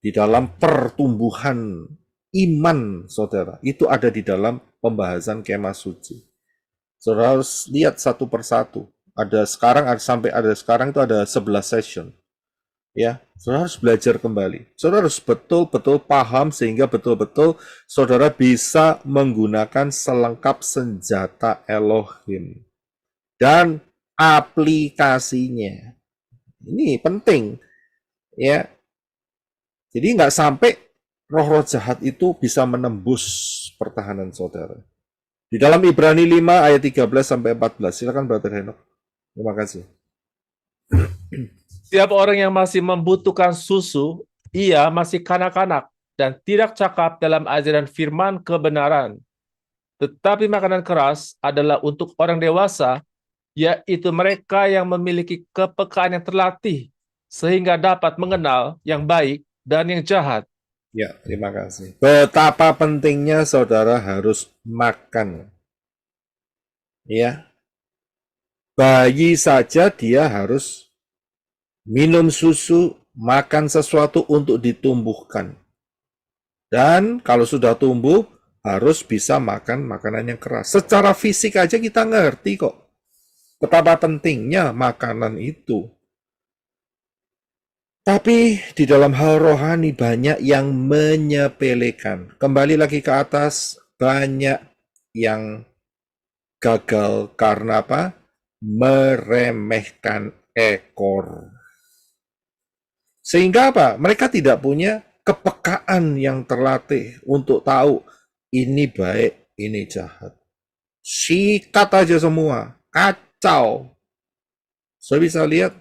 di dalam pertumbuhan iman saudara. Itu ada di dalam pembahasan kemah suci. Saudara harus lihat satu persatu. Ada sekarang itu ada 11 session. Ya, saudara harus belajar kembali. Saudara harus betul-betul paham sehingga betul-betul saudara bisa menggunakan selengkap senjata Elohim dan aplikasinya. Ini penting, ya. Jadi nggak sampai roh-roh jahat itu bisa menembus pertahanan saudara. Di dalam Ibrani 5 ayat 13 sampai 14. Silakan Brother Henok. Terima kasih. Setiap orang yang masih membutuhkan susu, ia masih kanak-kanak dan tidak cakap dalam ajaran firman kebenaran. Tetapi makanan keras adalah untuk orang dewasa, yaitu mereka yang memiliki kepekaan yang terlatih, sehingga dapat mengenal yang baik dan yang jahat. Ya, terima kasih. Betapa pentingnya saudara harus makan. Ya, bayi saja dia harus minum susu, makan sesuatu untuk ditumbuhkan. Dan kalau sudah tumbuh, harus bisa makan makanan yang keras. Secara fisik aja kita ngerti kok betapa pentingnya makanan itu. Tapi di dalam hal rohani banyak yang menyepelekan. Kembali lagi ke atas, banyak yang gagal karena apa? Meremehkan ekor. Sehingga apa? Mereka tidak punya kepekaan yang terlatih untuk tahu ini baik, ini jahat. Sikat aja semua, kacau. Saya bisa lihat,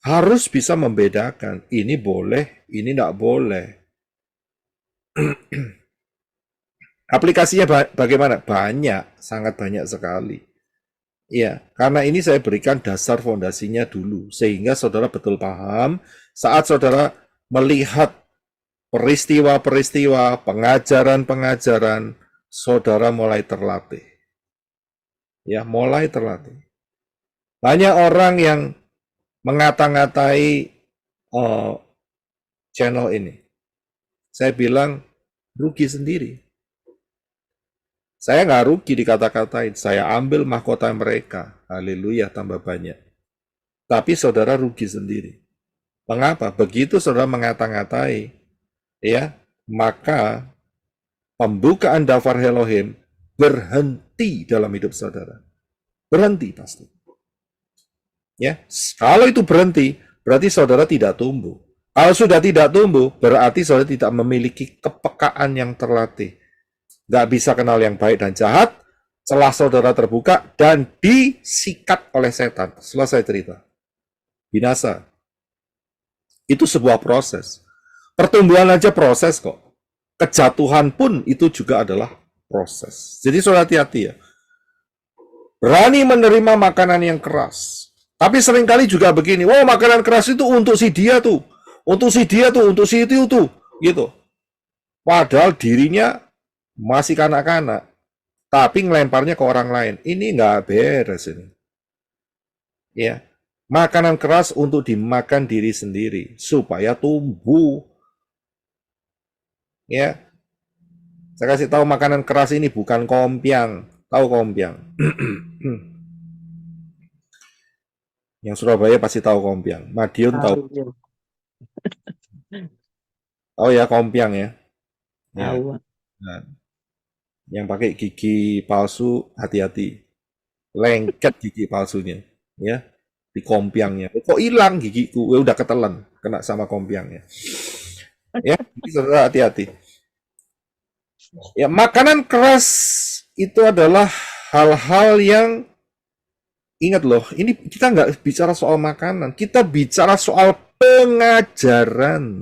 harus bisa membedakan, ini boleh, ini tidak boleh. Aplikasinya bagaimana? Banyak, sangat banyak sekali. Ya, karena ini saya berikan dasar fondasinya dulu, sehingga saudara betul paham saat saudara melihat peristiwa-peristiwa, pengajaran-pengajaran, saudara mulai terlatih. Ya, mulai terlatih. Banyak orang yang mengata-ngatai channel ini. Saya bilang, rugi sendiri. Saya nggak rugi dikata-katain, saya ambil mahkota mereka. Haleluya, tambah banyak. Tapi saudara rugi sendiri. Mengapa? Begitu saudara mengata-ngatai, ya, maka pembukaan daftar Elohim berhenti dalam hidup saudara. Berhenti pasti. Ya, kalau itu berhenti, berarti saudara tidak tumbuh. Kalau sudah tidak tumbuh, berarti saudara tidak memiliki kepekaan yang terlatih. Nggak bisa kenal yang baik dan jahat, celah saudara terbuka dan disikat oleh setan. Selesai cerita. Binasa. Itu sebuah proses. Pertumbuhan aja proses kok. Kejatuhan pun itu juga adalah proses. Jadi saudara hati-hati ya. Berani menerima makanan yang keras. Tapi seringkali juga begini, oh makanan keras itu untuk si dia tuh. Untuk si dia tuh, untuk si itu tuh. Gitu. Padahal dirinya masih kanak-kanak. Tapi ngelemparnya ke orang lain. Ini nggak beres ini. Ya. Makanan keras untuk dimakan diri sendiri. Supaya tumbuh. Ya. Saya kasih tahu makanan keras ini bukan kompiang. Tahu kompiang? Yang Surabaya pasti tahu kompiang. Madiun tahu. Tahu ya kompiang ya. Ya. Tahu. Nah, yang pakai gigi palsu hati-hati. Lengket gigi palsunya, ya. Di kompiangnya. Kok hilang gigiku? Ya udah ketelan kena sama kompiangnya. Ya, saudara hati-hati. Ya, makanan keras itu adalah hal-hal yang ingat loh, ini kita nggak bicara soal makanan, kita bicara soal pengajaran.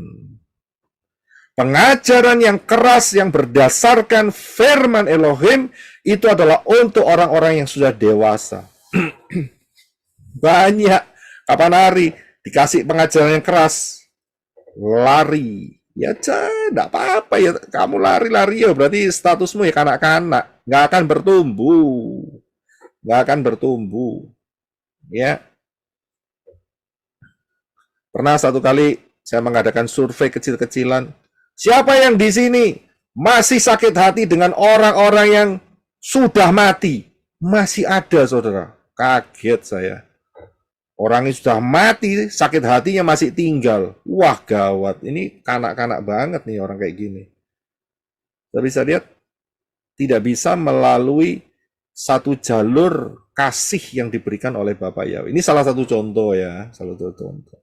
Pengajaran yang keras yang berdasarkan firman Elohim itu adalah untuk orang-orang yang sudah dewasa. Banyak kapan hari dikasih pengajaran yang keras, lari. Ya enggak apa-apa ya, kamu lari-lari ya berarti statusmu ya kanak-kanak, nggak akan bertumbuh. Nggak akan bertumbuh. Ya. Pernah satu kali saya mengadakan survei kecil-kecilan. Siapa yang di sini masih sakit hati dengan orang-orang yang sudah mati? Masih ada, saudara. Kaget saya. Orang yang sudah mati, sakit hatinya masih tinggal. Wah, gawat. Ini kanak-kanak banget nih orang kayak gini. Kita bisa lihat, tidak bisa melalui satu jalur kasih yang diberikan oleh Bapak Yahweh. Ini salah satu contoh ya, salah satu contoh.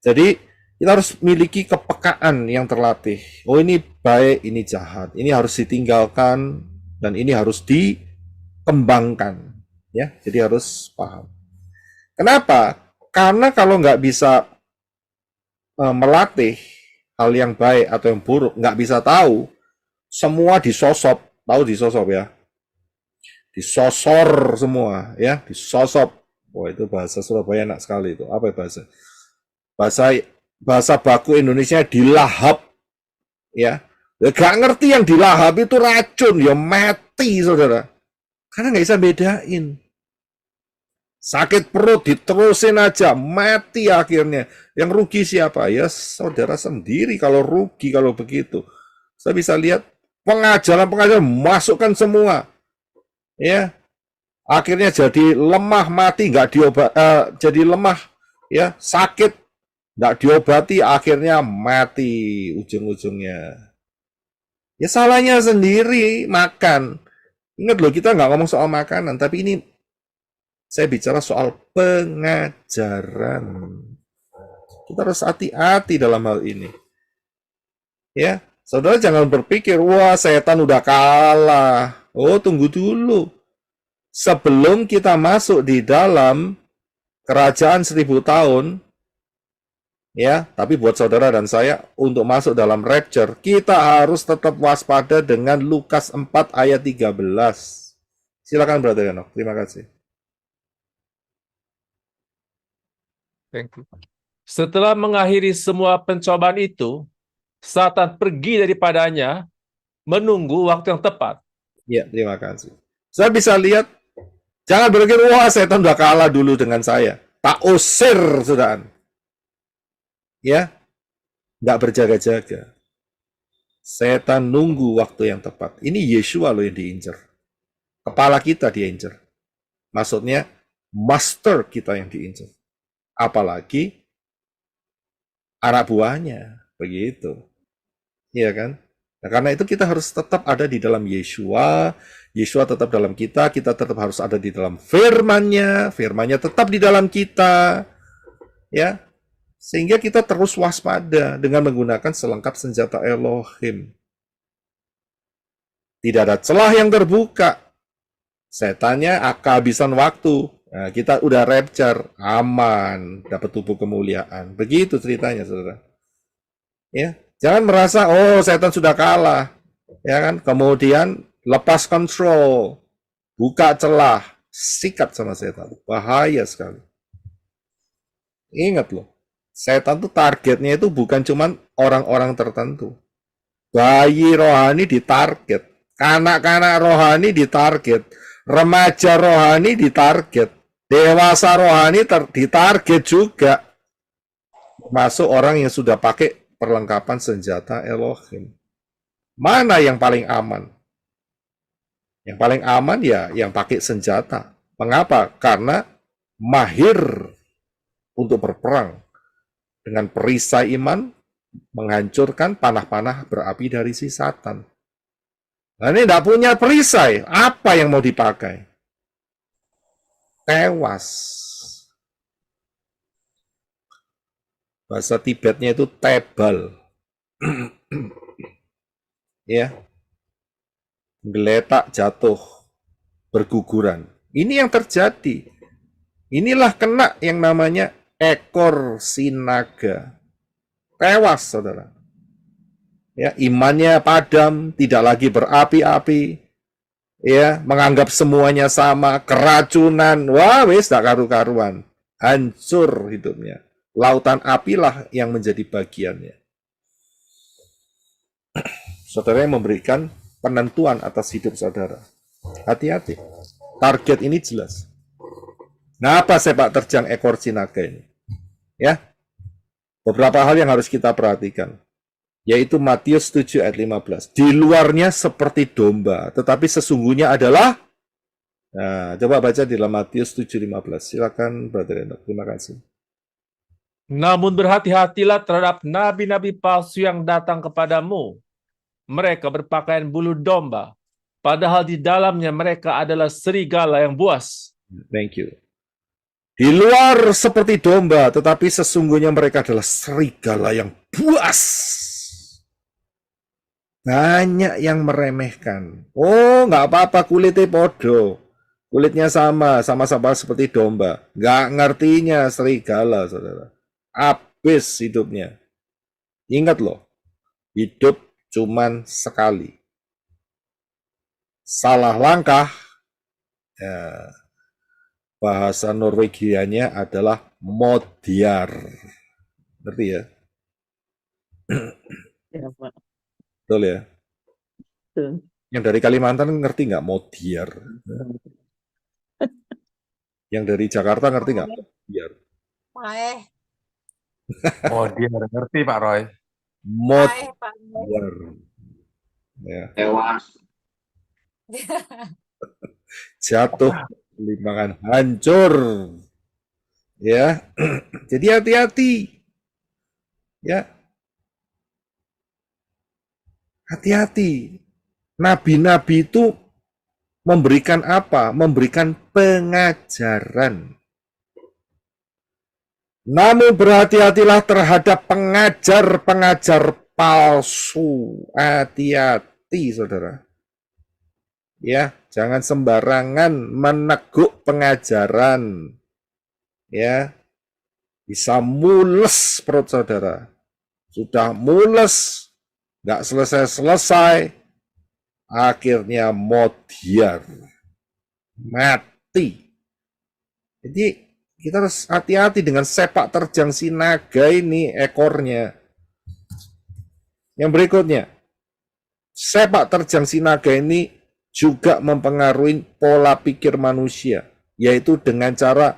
Jadi kita harus memiliki kepekaan yang terlatih. Oh ini baik, ini jahat, ini harus ditinggalkan dan ini harus dikembangkan. Ya, jadi harus paham. Kenapa? Karena kalau nggak bisa melatih hal yang baik atau yang buruk, nggak bisa tahu, semua disosop, tahu disosop ya. disosor semua, ya, disosop. Wah, itu bahasa Surabaya enak sekali itu. Apa ya bahasa? Bahasa bahasa baku Indonesia dilahap, ya. Gak ngerti yang dilahap itu racun, ya mati, saudara. Karena nggak bisa bedain. Sakit perut diterusin aja, mati akhirnya. Yang rugi siapa? Ya saudara sendiri kalau rugi kalau begitu. Saya bisa lihat pengajaran-pengajaran masukkan semua, ya. Akhirnya jadi lemah mati nggak jadi lemah, ya, sakit nggak diobati akhirnya mati ujung-ujungnya. Ya salahnya sendiri makan. Ingat loh, kita nggak ngomong soal makanan, tapi ini saya bicara soal pengajaran. Kita harus hati-hati dalam hal ini. Ya, saudara jangan berpikir, wah setan udah kalah. Oh, tunggu dulu. Sebelum kita masuk di dalam kerajaan 1000 tahun, ya, tapi buat saudara dan saya untuk masuk dalam rapture, kita harus tetap waspada dengan Lukas 4 ayat 13. Silakan Brother Enoch, terima kasih. Thank you. Setelah mengakhiri semua pencobaan itu, Satan pergi daripadanya menunggu waktu yang tepat. Ya, terima kasih. Saya bisa lihat, jangan berpikir, wah setan udah kalah dulu dengan saya. Tak usir, saudara. Ya, nggak berjaga-jaga. Setan nunggu waktu yang tepat. Ini Yeshua loh yang diincar. Kepala kita diincar. Maksudnya, master kita yang diincar. Apalagi anak buahnya. Begitu. Iya kan? Nah, karena itu kita harus tetap ada di dalam Yeshua. Yeshua tetap dalam kita tetap harus ada di dalam firman-Nya. Firman-Nya tetap di dalam kita. Ya, sehingga kita terus waspada dengan menggunakan selengkap senjata Elohim. Tidak ada celah yang terbuka. Setannya kehabisan waktu. Nah, kita udah rapture, aman, dapat tubuh kemuliaan. Begitu ceritanya, saudara. Ya, jangan merasa, oh setan sudah kalah. Ya kan? Kemudian lepas kontrol, buka celah, sikat sama setan. Bahaya sekali. Ingat loh, setan tuh targetnya itu bukan cuman orang-orang tertentu. Bayi rohani ditarget, kanak-kanak rohani ditarget, remaja rohani ditarget, dewasa rohani ditarget juga. Masuk orang yang sudah pakai perlengkapan senjata Elohim. Mana yang paling aman? Yang paling aman ya yang pakai senjata. Mengapa? Karena mahir untuk berperang dengan perisai iman, menghancurkan panah-panah berapi dari si Satan. Nah ini tidak punya perisai, apa yang mau dipakai? Tewas. Bahasa Tibetnya itu tebal. Ya. Geletak jatuh, berguguran. Ini yang terjadi. Inilah kena yang namanya ekor sinaga. Tewas, saudara. Ya, imannya padam, tidak lagi berapi-api. Ya, menganggap semuanya sama, keracunan. Wah, wis tak karu-karuan. Hancur hidupnya. Lautan apilah yang menjadi bagiannya. Saudara yang memberikan penentuan atas hidup saudara. Hati-hati. Target ini jelas. Nah, apa sepak terjang ekor sinaga ini? Ya, beberapa hal yang harus kita perhatikan. Yaitu Matius 7 ayat 15. Di luarnya seperti domba, tetapi sesungguhnya adalah. Nah, coba baca di dalam Matius 7:15. Silakan Brother Enoch. Terima kasih. Namun berhati-hatilah terhadap nabi-nabi palsu yang datang kepadamu. Mereka berpakaian bulu domba, padahal di dalamnya mereka adalah serigala yang buas. Thank you. Di luar seperti domba, tetapi sesungguhnya mereka adalah serigala yang buas. Banyak yang meremehkan. Oh, nggak apa-apa, kulitnya podo. Kulitnya sama-sama seperti domba. Nggak ngertinya serigala, saudara. Habis hidupnya. Ingat loh, hidup cuman sekali. Salah langkah, Ya, bahasa Norwegianya adalah Modjar. Ngerti ya? Ya, Pak. Betul ya? Betul. Yang dari Kalimantan ngerti nggak Modjar? Yang dari Jakarta ngerti nggak Modjar? Oh, dia ngerti Pak Roy. Modjar. Ya. Jatuh, limbangan hancur. Ya. Jadi hati-hati. Ya. Hati-hati. Nabi-nabi itu memberikan apa? Memberikan pengajaran. Namun berhati-hatilah terhadap pengajar-pengajar palsu. Hati-hati, saudara. Ya, jangan sembarangan meneguk pengajaran. Ya, bisa mules perut saudara. Sudah mules, nggak selesai-selesai, akhirnya modjar, mati. Jadi kita harus hati-hati dengan sepak terjang si naga ini ekornya. Yang berikutnya, sepak terjang si naga ini juga mempengaruhi pola pikir manusia, yaitu dengan cara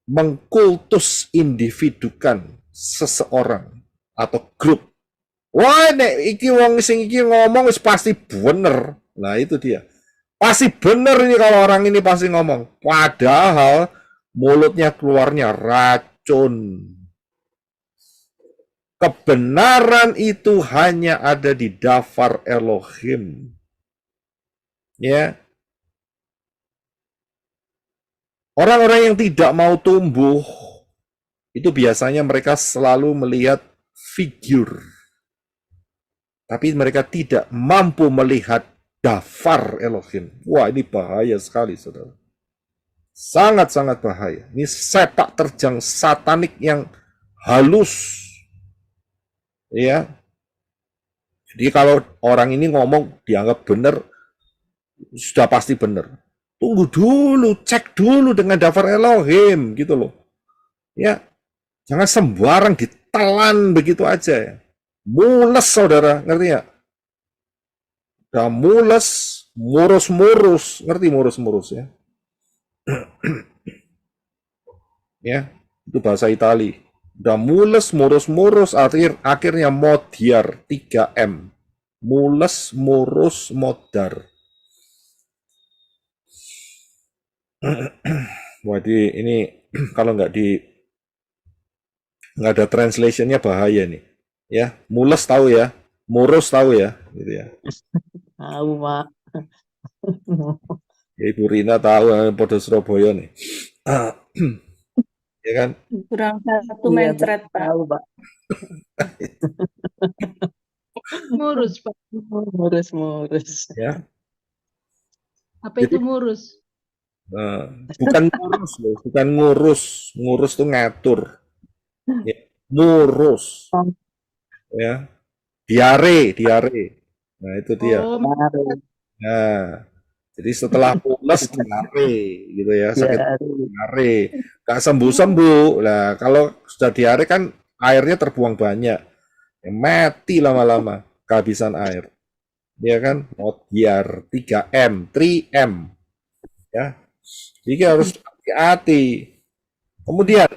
mengkultus individukan seseorang atau grup. Wah, nek iki wong sing iki ngomong wis pasti bener. Nah, itu dia. Pasti bener ini kalau orang ini pasti ngomong. Padahal mulutnya keluarnya racun. Kebenaran itu hanya ada di Dafar Elohim. Ya. Orang-orang yang tidak mau tumbuh, itu biasanya mereka selalu melihat figur. Tapi mereka tidak mampu melihat Dafar Elohim. Wah, ini bahaya sekali, saudara. Sangat-sangat bahaya. Ini sepak terjang satanik yang halus. Ya. Jadi kalau orang ini ngomong dianggap benar, sudah pasti benar. Tunggu dulu, cek dulu dengan Dafar Elohim gitu loh. Ya, jangan sembarang ditelan begitu aja ya. Mules saudara, ngerti ya? Udah mules, murus-murus, ngerti murus-murus ya? Ya, itu bahasa Itali. Udah mules, murus-murus, akhirnya modjar, 3M. Mules, murus, modjar. Waduh, ini kalau nggak ada translationnya bahaya nih. Ya, mules tahu ya, murus tahu ya, gitu ya. Tahu, Pak. Ya, Ibu Rina tahu, Podo Surabaya nih. Ya kan? Kurang satu Iya, mencret, Pak. tahu, Pak. Murus, Pak. Murus. Ya. Apa itu murus? Bukan ngurus loh, bukan ngurus. Ngurus tuh ngatur. Ya, murus. Ya. Diare. Nah, itu dia. Oh, Nah, jadi setelah pules diare gitu ya, sakit diare. Gak sembuh-sembuh. Nah, kalau sudah diare kan airnya terbuang banyak. Ya, mati lama-lama kehabisan air. Ya kan? Modjar 3M, 3M. Ya. Jadi harus hati-hati. Kemudian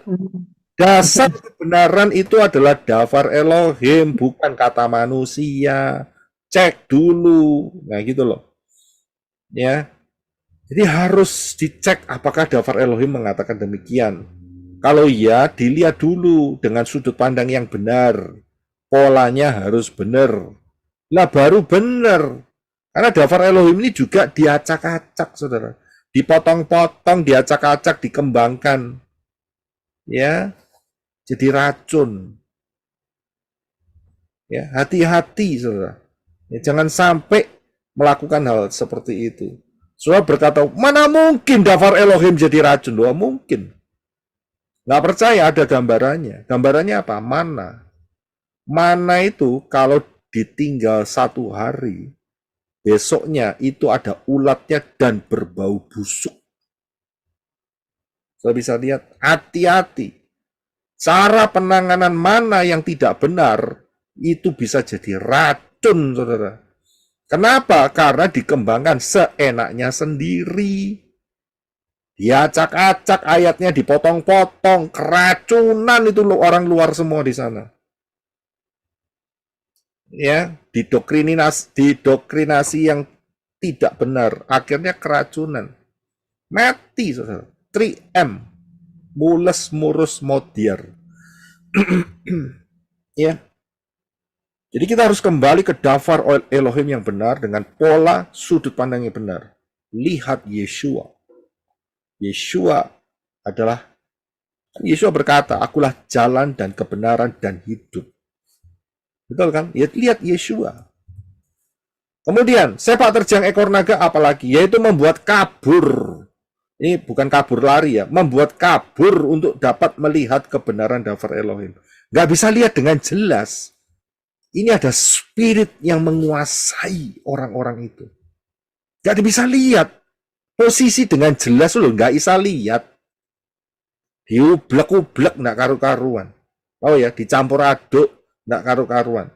dasar kebenaran itu adalah Dafar Elohim, bukan kata manusia. Cek dulu. Nah, gitu loh. Ya. Jadi harus dicek apakah Dafar Elohim mengatakan demikian. Kalau iya, dilihat dulu dengan sudut pandang yang benar. Polanya harus benar. Lah baru benar. Karena Dafar Elohim ini juga diacak-acak, saudara. Dipotong-potong, diacak-acak, dikembangkan. Ya. Jadi racun. Ya, hati-hati, saudara. Ya, jangan sampai melakukan hal seperti itu. Saudara berkata, mana mungkin Dafar Elohim jadi racun? Loh, mungkin. Nggak percaya, ada gambarannya. Gambarannya apa? Mana. Mana itu kalau ditinggal 1 hari, besoknya itu ada ulatnya dan berbau busuk. Sudah bisa lihat, hati-hati. Cara penanganan mana yang tidak benar, itu bisa jadi racun, saudara. Kenapa? Karena dikembangkan seenaknya sendiri. Diacak-acak ayatnya, dipotong-potong, keracunan itu orang luar semua di sana. Ya, didoktrinasi yang tidak benar, akhirnya keracunan. Mati, saudara. 3M. Mules, murus, modiar. Ya. Jadi kita harus kembali ke dafar Elohim yang benar dengan pola sudut pandang yang benar. Lihat Yeshua. Yeshua berkata, akulah jalan dan kebenaran dan hidup. Betul kan? Ya, lihat Yeshua. Kemudian, sepak terjang ekor naga apalagi? Yaitu membuat kabur. Ini bukan kabur lari ya, membuat kabur untuk dapat melihat kebenaran daftar Elohim. Nggak bisa lihat dengan jelas. Ini ada spirit yang menguasai orang-orang itu. Nggak bisa lihat. Posisi dengan jelas loh, nggak bisa lihat. Diublek-ublek, nggak karu-karuan. Oh ya, dicampur aduk, nggak karu-karuan.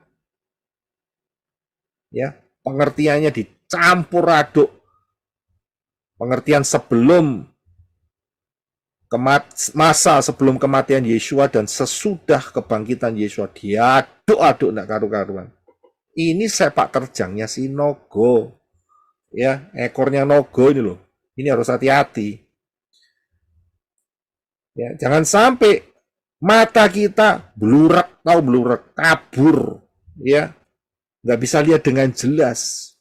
Ya, pengertiannya dicampur aduk. Pengertian sebelum masa sebelum kematian Yeshua dan sesudah kebangkitan Yeshua, diaduk-aduk nggak karu-karuan. Ini sepak terjangnya si Nogo. Ya, ekornya Nogo ini loh. Ini harus hati-hati. Ya, jangan sampai mata kita blurak, kabur, ya, nggak bisa lihat dengan jelas.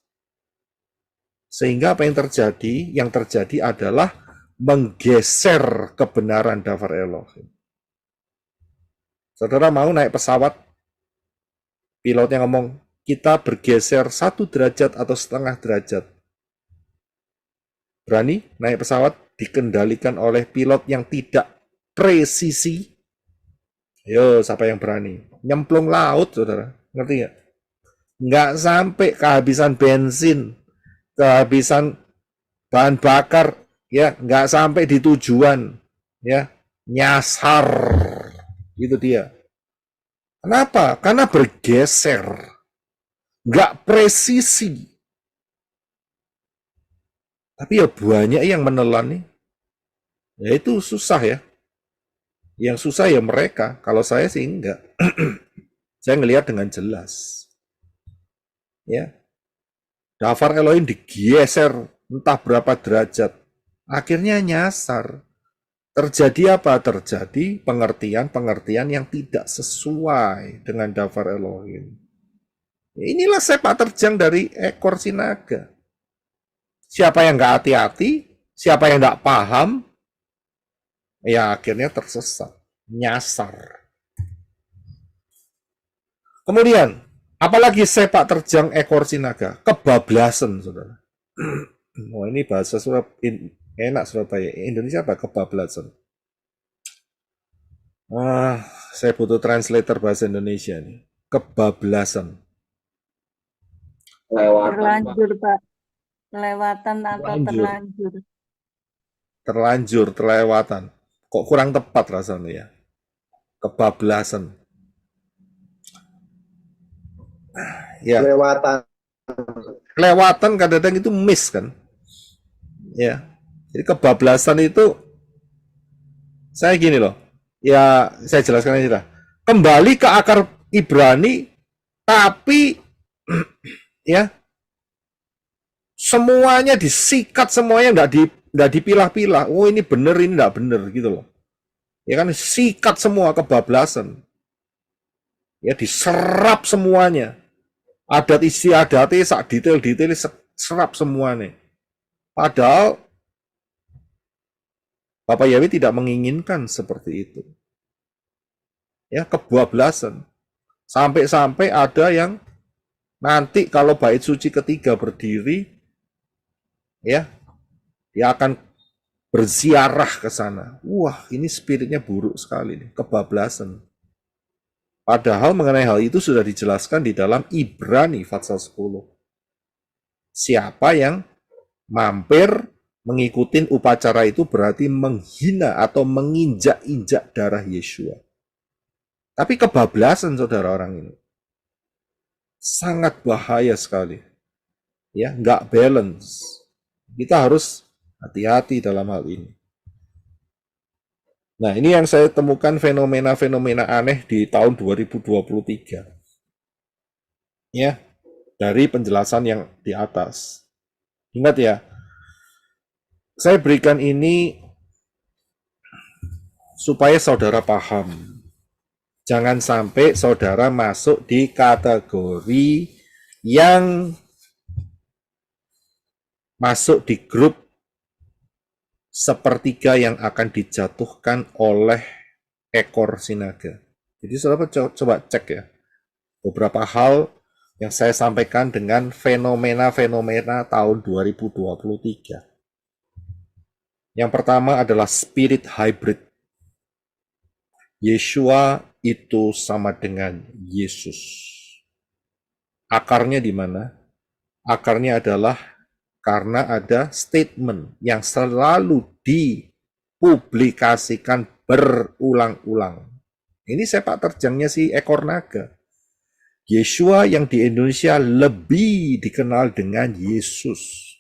Sehingga apa yang terjadi? Yang terjadi adalah menggeser kebenaran daftar Elohim. Saudara mau naik pesawat, pilotnya ngomong, kita bergeser 1 derajat atau setengah derajat. Berani naik pesawat dikendalikan oleh pilot yang tidak presisi? Ayo, siapa yang berani? Nyemplung laut, saudara. Ngerti nggak? Nggak sampai kehabisan bensin, kehabisan bahan bakar, ya, nggak sampai di tujuan, ya, nyasar. Itu dia. Kenapa? Karena bergeser. Nggak presisi. Tapi ya banyak yang menelan nih. Ya itu susah ya. Yang susah ya mereka. Kalau saya sih enggak. Saya ngelihat dengan jelas. Ya. Daftar Elohim digeser entah berapa derajat. Akhirnya nyasar. Terjadi apa? Terjadi pengertian-pengertian yang tidak sesuai dengan daftar Elohim. Inilah sepak terjang dari ekor si naga. Siapa yang nggak hati-hati, siapa yang nggak paham, ya akhirnya tersesat, nyasar. Kemudian, apalagi sepak terjang ekor si naga? Kebablasan, saudara. Oh, ini bahasa enak Surabaya. Indonesia apa? Kebablasan. Saya butuh translator bahasa Indonesia nih. Kebablasan. Terlanjur, Pak. Kelewatan atau terlanjur. Terlewatan. Kok kurang tepat rasanya ya? Kebablasan. Ya. Kelewatan kadang-kadang itu miss kan? Ya. Jadi kebablasan itu saya gini loh. Ya, saya jelaskan aja lah. Kembali ke akar Ibrani, tapi ya semuanya disikat, semuanya nggak dipilah-pilah. Oh ini bener, ini nggak bener gitu loh. Ya kan sikat semua kebablasan. Ya diserap semuanya. Adat istiadatnya sak detail-detail serap semuanya. Padahal Bapak Yahweh tidak menginginkan seperti itu. Ya, kebablasan. Sampai-sampai ada yang nanti kalau bait suci ketiga berdiri, ya, dia akan berziarah ke sana. Wah, ini spiritnya buruk sekali nih, kebablasan. Padahal mengenai hal itu sudah dijelaskan di dalam Ibrani pasal 10. Siapa yang mampir mengikuti upacara itu berarti menghina atau menginjak-injak darah Yeshua. Tapi kebablasan saudara orang ini. Sangat bahaya sekali. Ya, nggak balance. Kita harus hati-hati dalam hal ini. Nah, ini yang saya temukan fenomena-fenomena aneh di tahun 2023. Ya, dari penjelasan yang di atas. Ingat ya, saya berikan ini supaya saudara paham. Jangan sampai saudara masuk di kategori yang masuk di grup sepertiga yang akan dijatuhkan oleh ekor sinaga. Jadi saudara coba cek ya, beberapa hal yang saya sampaikan dengan fenomena-fenomena tahun 2023. Yang pertama adalah spirit hybrid. Yeshua itu sama dengan Yesus. Akarnya di mana? Akarnya adalah karena ada statement yang selalu dipublikasikan berulang-ulang. Ini sepak terjangnya si ekor naga. Yeshua yang di Indonesia lebih dikenal dengan Yesus.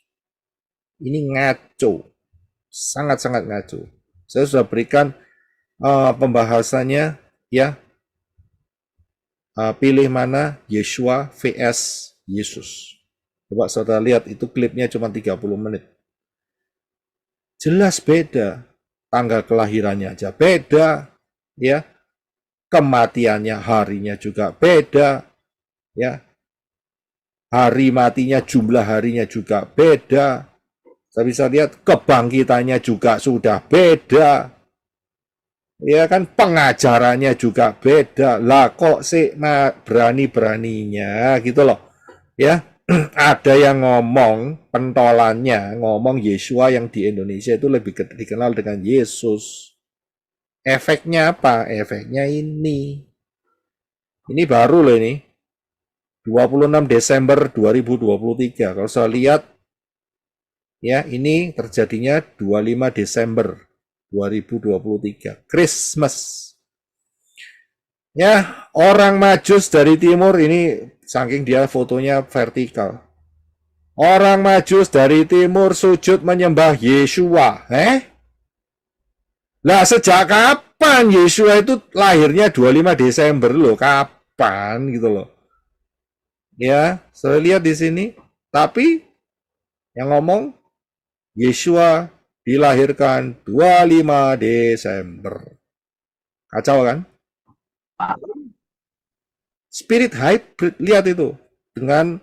Ini ngaco. Sangat-sangat ngaco. Saya sudah berikan pembahasannya ya. Pilih mana Yeshua vs Yesus. Coba saudara lihat, itu klipnya cuma 30 menit. Jelas beda. Tanggal kelahirannya aja beda. Ya. Kematiannya, harinya juga beda. Ya. Hari matinya, jumlah harinya juga beda. Saya bisa lihat kebangkitannya juga sudah beda. Ya kan, pengajarannya juga beda. Lah kok sih berani-beraninya gitu loh. Ya. Ada yang ngomong pentolannya, ngomong Yeshua yang di Indonesia itu lebih dikenal dengan Yesus. Efeknya apa? Efeknya ini. Ini baru loh ini. 26 Desember 2023. Kalau saya lihat, ya ini terjadinya 25 Desember 2023. Christmas. Ya, orang Majus dari timur ini, saking dia fotonya vertikal. Orang Majus dari timur sujud menyembah Yeshua. Lah sejak kapan Yeshua itu lahirnya 25 Desember loh? Kapan gitu loh. Ya, saya lihat di sini. Tapi yang ngomong Yeshua dilahirkan 25 Desember. Kacau kan? Spirit hybrid, lihat itu. Dengan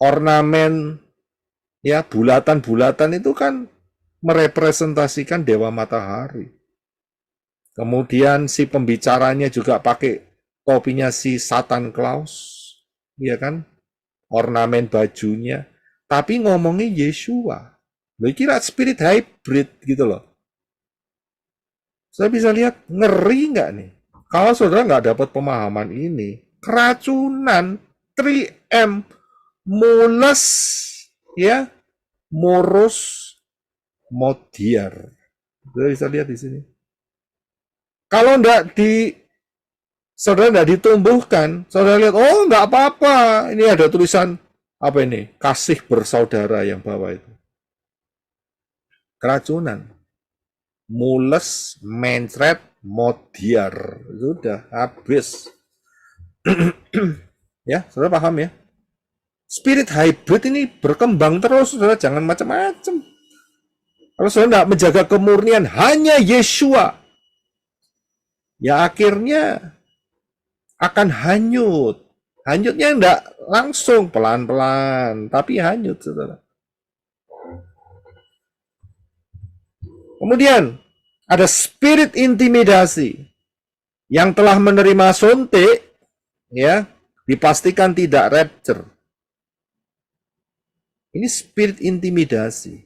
ornamen ya bulatan-bulatan itu kan merepresentasikan dewa matahari. Kemudian si pembicaranya juga pakai topinya si Satan Claus, ya kan? Ornamen bajunya, tapi ngomongnya Yeshua. Lo kira spirit hybrid gitu loh. Saya bisa lihat, ngeri nggak nih? Kalau saudara nggak dapat pemahaman ini, keracunan, 3M, mules, ya, morus, modiar. Saudara bisa lihat di sini. Kalau saudara nggak ditumbuhkan, saudara lihat, oh nggak apa-apa. Ini ada tulisan, apa ini? Kasih bersaudara yang bawah itu. Keracunan. Mules, mencret, modiar. Sudah, habis. Ya, saudara paham ya? Spirit hybrid ini berkembang terus, saudara. Jangan macam-macam. Kalau saudara tidak menjaga kemurnian hanya Yeshua, ya akhirnya akan hanyut. Hanyutnya tidak langsung, pelan-pelan, tapi hanyut, saudara. Kemudian ada spirit intimidasi yang telah menerima suntik, ya, dipastikan tidak rapture. Ini spirit intimidasi.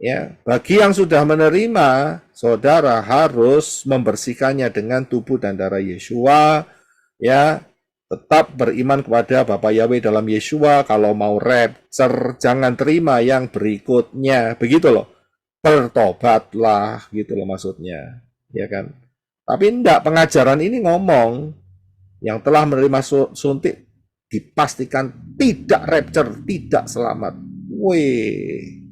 Ya, bagi yang sudah menerima, saudara harus membersihkannya dengan tubuh dan darah Yeshua, ya, Tetap beriman kepada Bapa Yahweh dalam Yeshua. Kalau mau rapture, jangan terima yang berikutnya. Begitu loh. Bertobatlah, gitu loh maksudnya. Ya kan? Tapi enggak, pengajaran ini ngomong yang telah menerima suntik dipastikan tidak rapture, tidak selamat. Weh.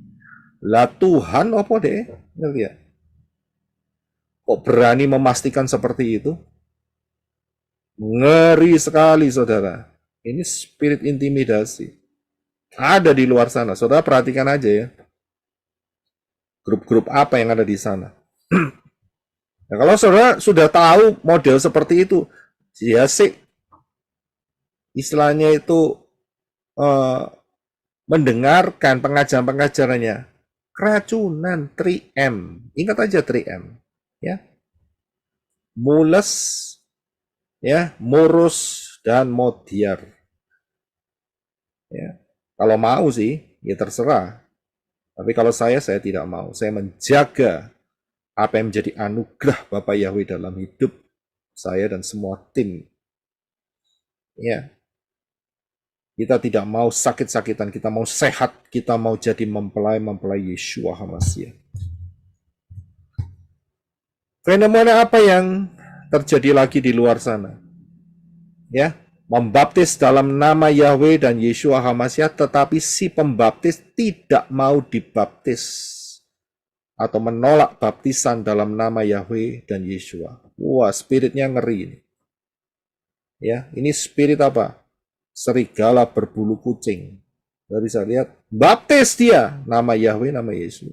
Lah Tuhan apa deh? Ngerti ya? Kok berani memastikan seperti itu? Ngeri sekali, saudara. Ini spirit intimidasi. Ada di luar sana. Saudara perhatikan aja ya. Grup-grup apa yang ada di sana. Nah, kalau saudara sudah tahu model seperti itu, ya sih, istilahnya itu mendengarkan pengajaran-pengajarannya. Keracunan 3M. Ingat aja 3M. Ya. Mules, ya, murus, dan modiar. Ya. Kalau mau sih, ya terserah. Tapi kalau saya tidak mau. Saya menjaga apa yang menjadi anugerah Bapak Yahweh dalam hidup saya dan semua tim. Ya. Kita tidak mau sakit-sakitan, kita mau sehat, kita mau jadi mempelai Yeshua HaMashiach. Fenomena apa yang terjadi lagi di luar sana? Ya, membaptis dalam nama Yahweh dan Yeshua HaMashiach, tetapi si pembaptis tidak mau dibaptis atau menolak baptisan dalam nama Yahweh dan Yeshua. Wah, spiritnya ngeri ini. Ya, ini spirit apa? Serigala berbulu kucing. Kita bisa lihat, baptis dia nama Yahweh, nama Yesus.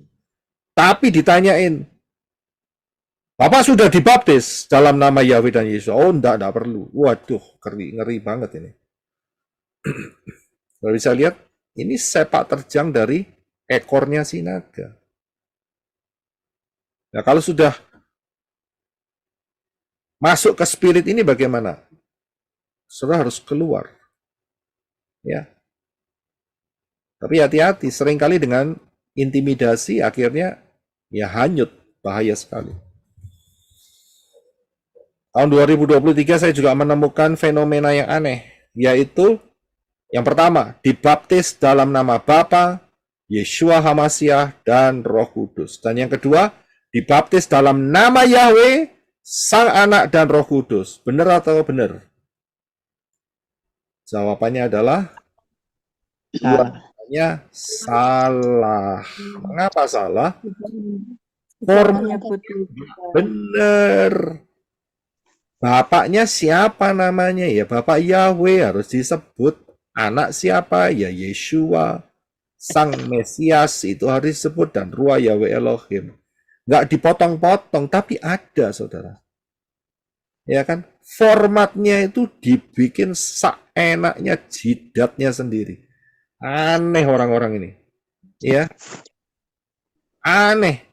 Tapi ditanyain, Bapak sudah dibaptis dalam nama Yahweh dan Yesus. Oh, enggak perlu. Waduh, ngeri banget ini. Kalau bisa lihat, ini sepak terjang dari ekornya si naga. Nah, kalau sudah masuk ke spirit ini bagaimana? Sudah harus keluar. Ya. Tapi hati-hati, seringkali dengan intimidasi akhirnya ya hanyut, bahaya sekali. Tahun 2023 saya juga menemukan fenomena yang aneh, yaitu yang pertama, dibaptis dalam nama Bapa, Yeshua HaMashiach, dan Roh Kudus. Dan yang kedua, dibaptis dalam nama Yahweh, Sang Anak, dan Roh Kudus. Benar atau benar? Jawabannya adalah dua-duanya salah. Mengapa salah? Format benar. Bapaknya siapa namanya? Ya Bapak Yahweh harus disebut. Anak siapa? Ya Yeshua. Sang Mesias itu harus disebut. Dan Ruah Yahweh Elohim. Nggak dipotong-potong, tapi ada, saudara. Ya kan? Formatnya itu dibikin seenaknya, jidatnya sendiri. Aneh orang-orang ini. Ya. Aneh.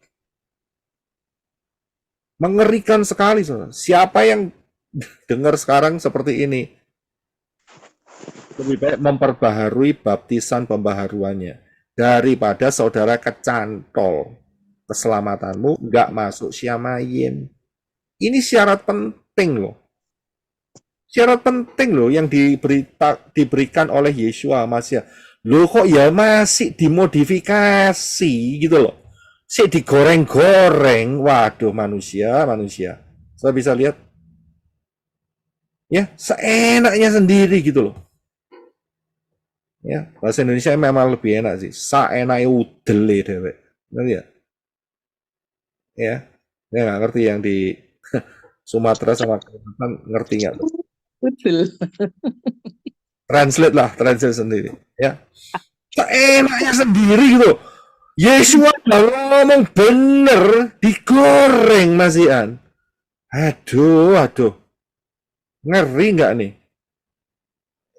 Mengerikan sekali, saudara. Siapa yang dengar sekarang seperti ini? Lebih baik memperbaharui baptisan pembaharuannya daripada saudara kecantol. Keselamatanmu nggak masuk Syamayim. Ini syarat penting loh. Syarat penting loh yang diberikan oleh Yeshua HaMashiach. Loh kok ya masih dimodifikasi gitu loh. Sih digoreng-goreng. Waduh, manusia. Saya bisa lihat. Ya, seenaknya sendiri gitu loh. Ya, bahasa Indonesia memang lebih enak sih. Saenake udele dewek. Ngerti ya? Ya, saya nggak ngerti yang di Sumatera sama Kalimantan, ngerti nggak? Betul. Translate sendiri. Ya, seenaknya sendiri gitu. Yeshua ngomong bener, digoreng masihan. Aduh. Ngeri nggak nih?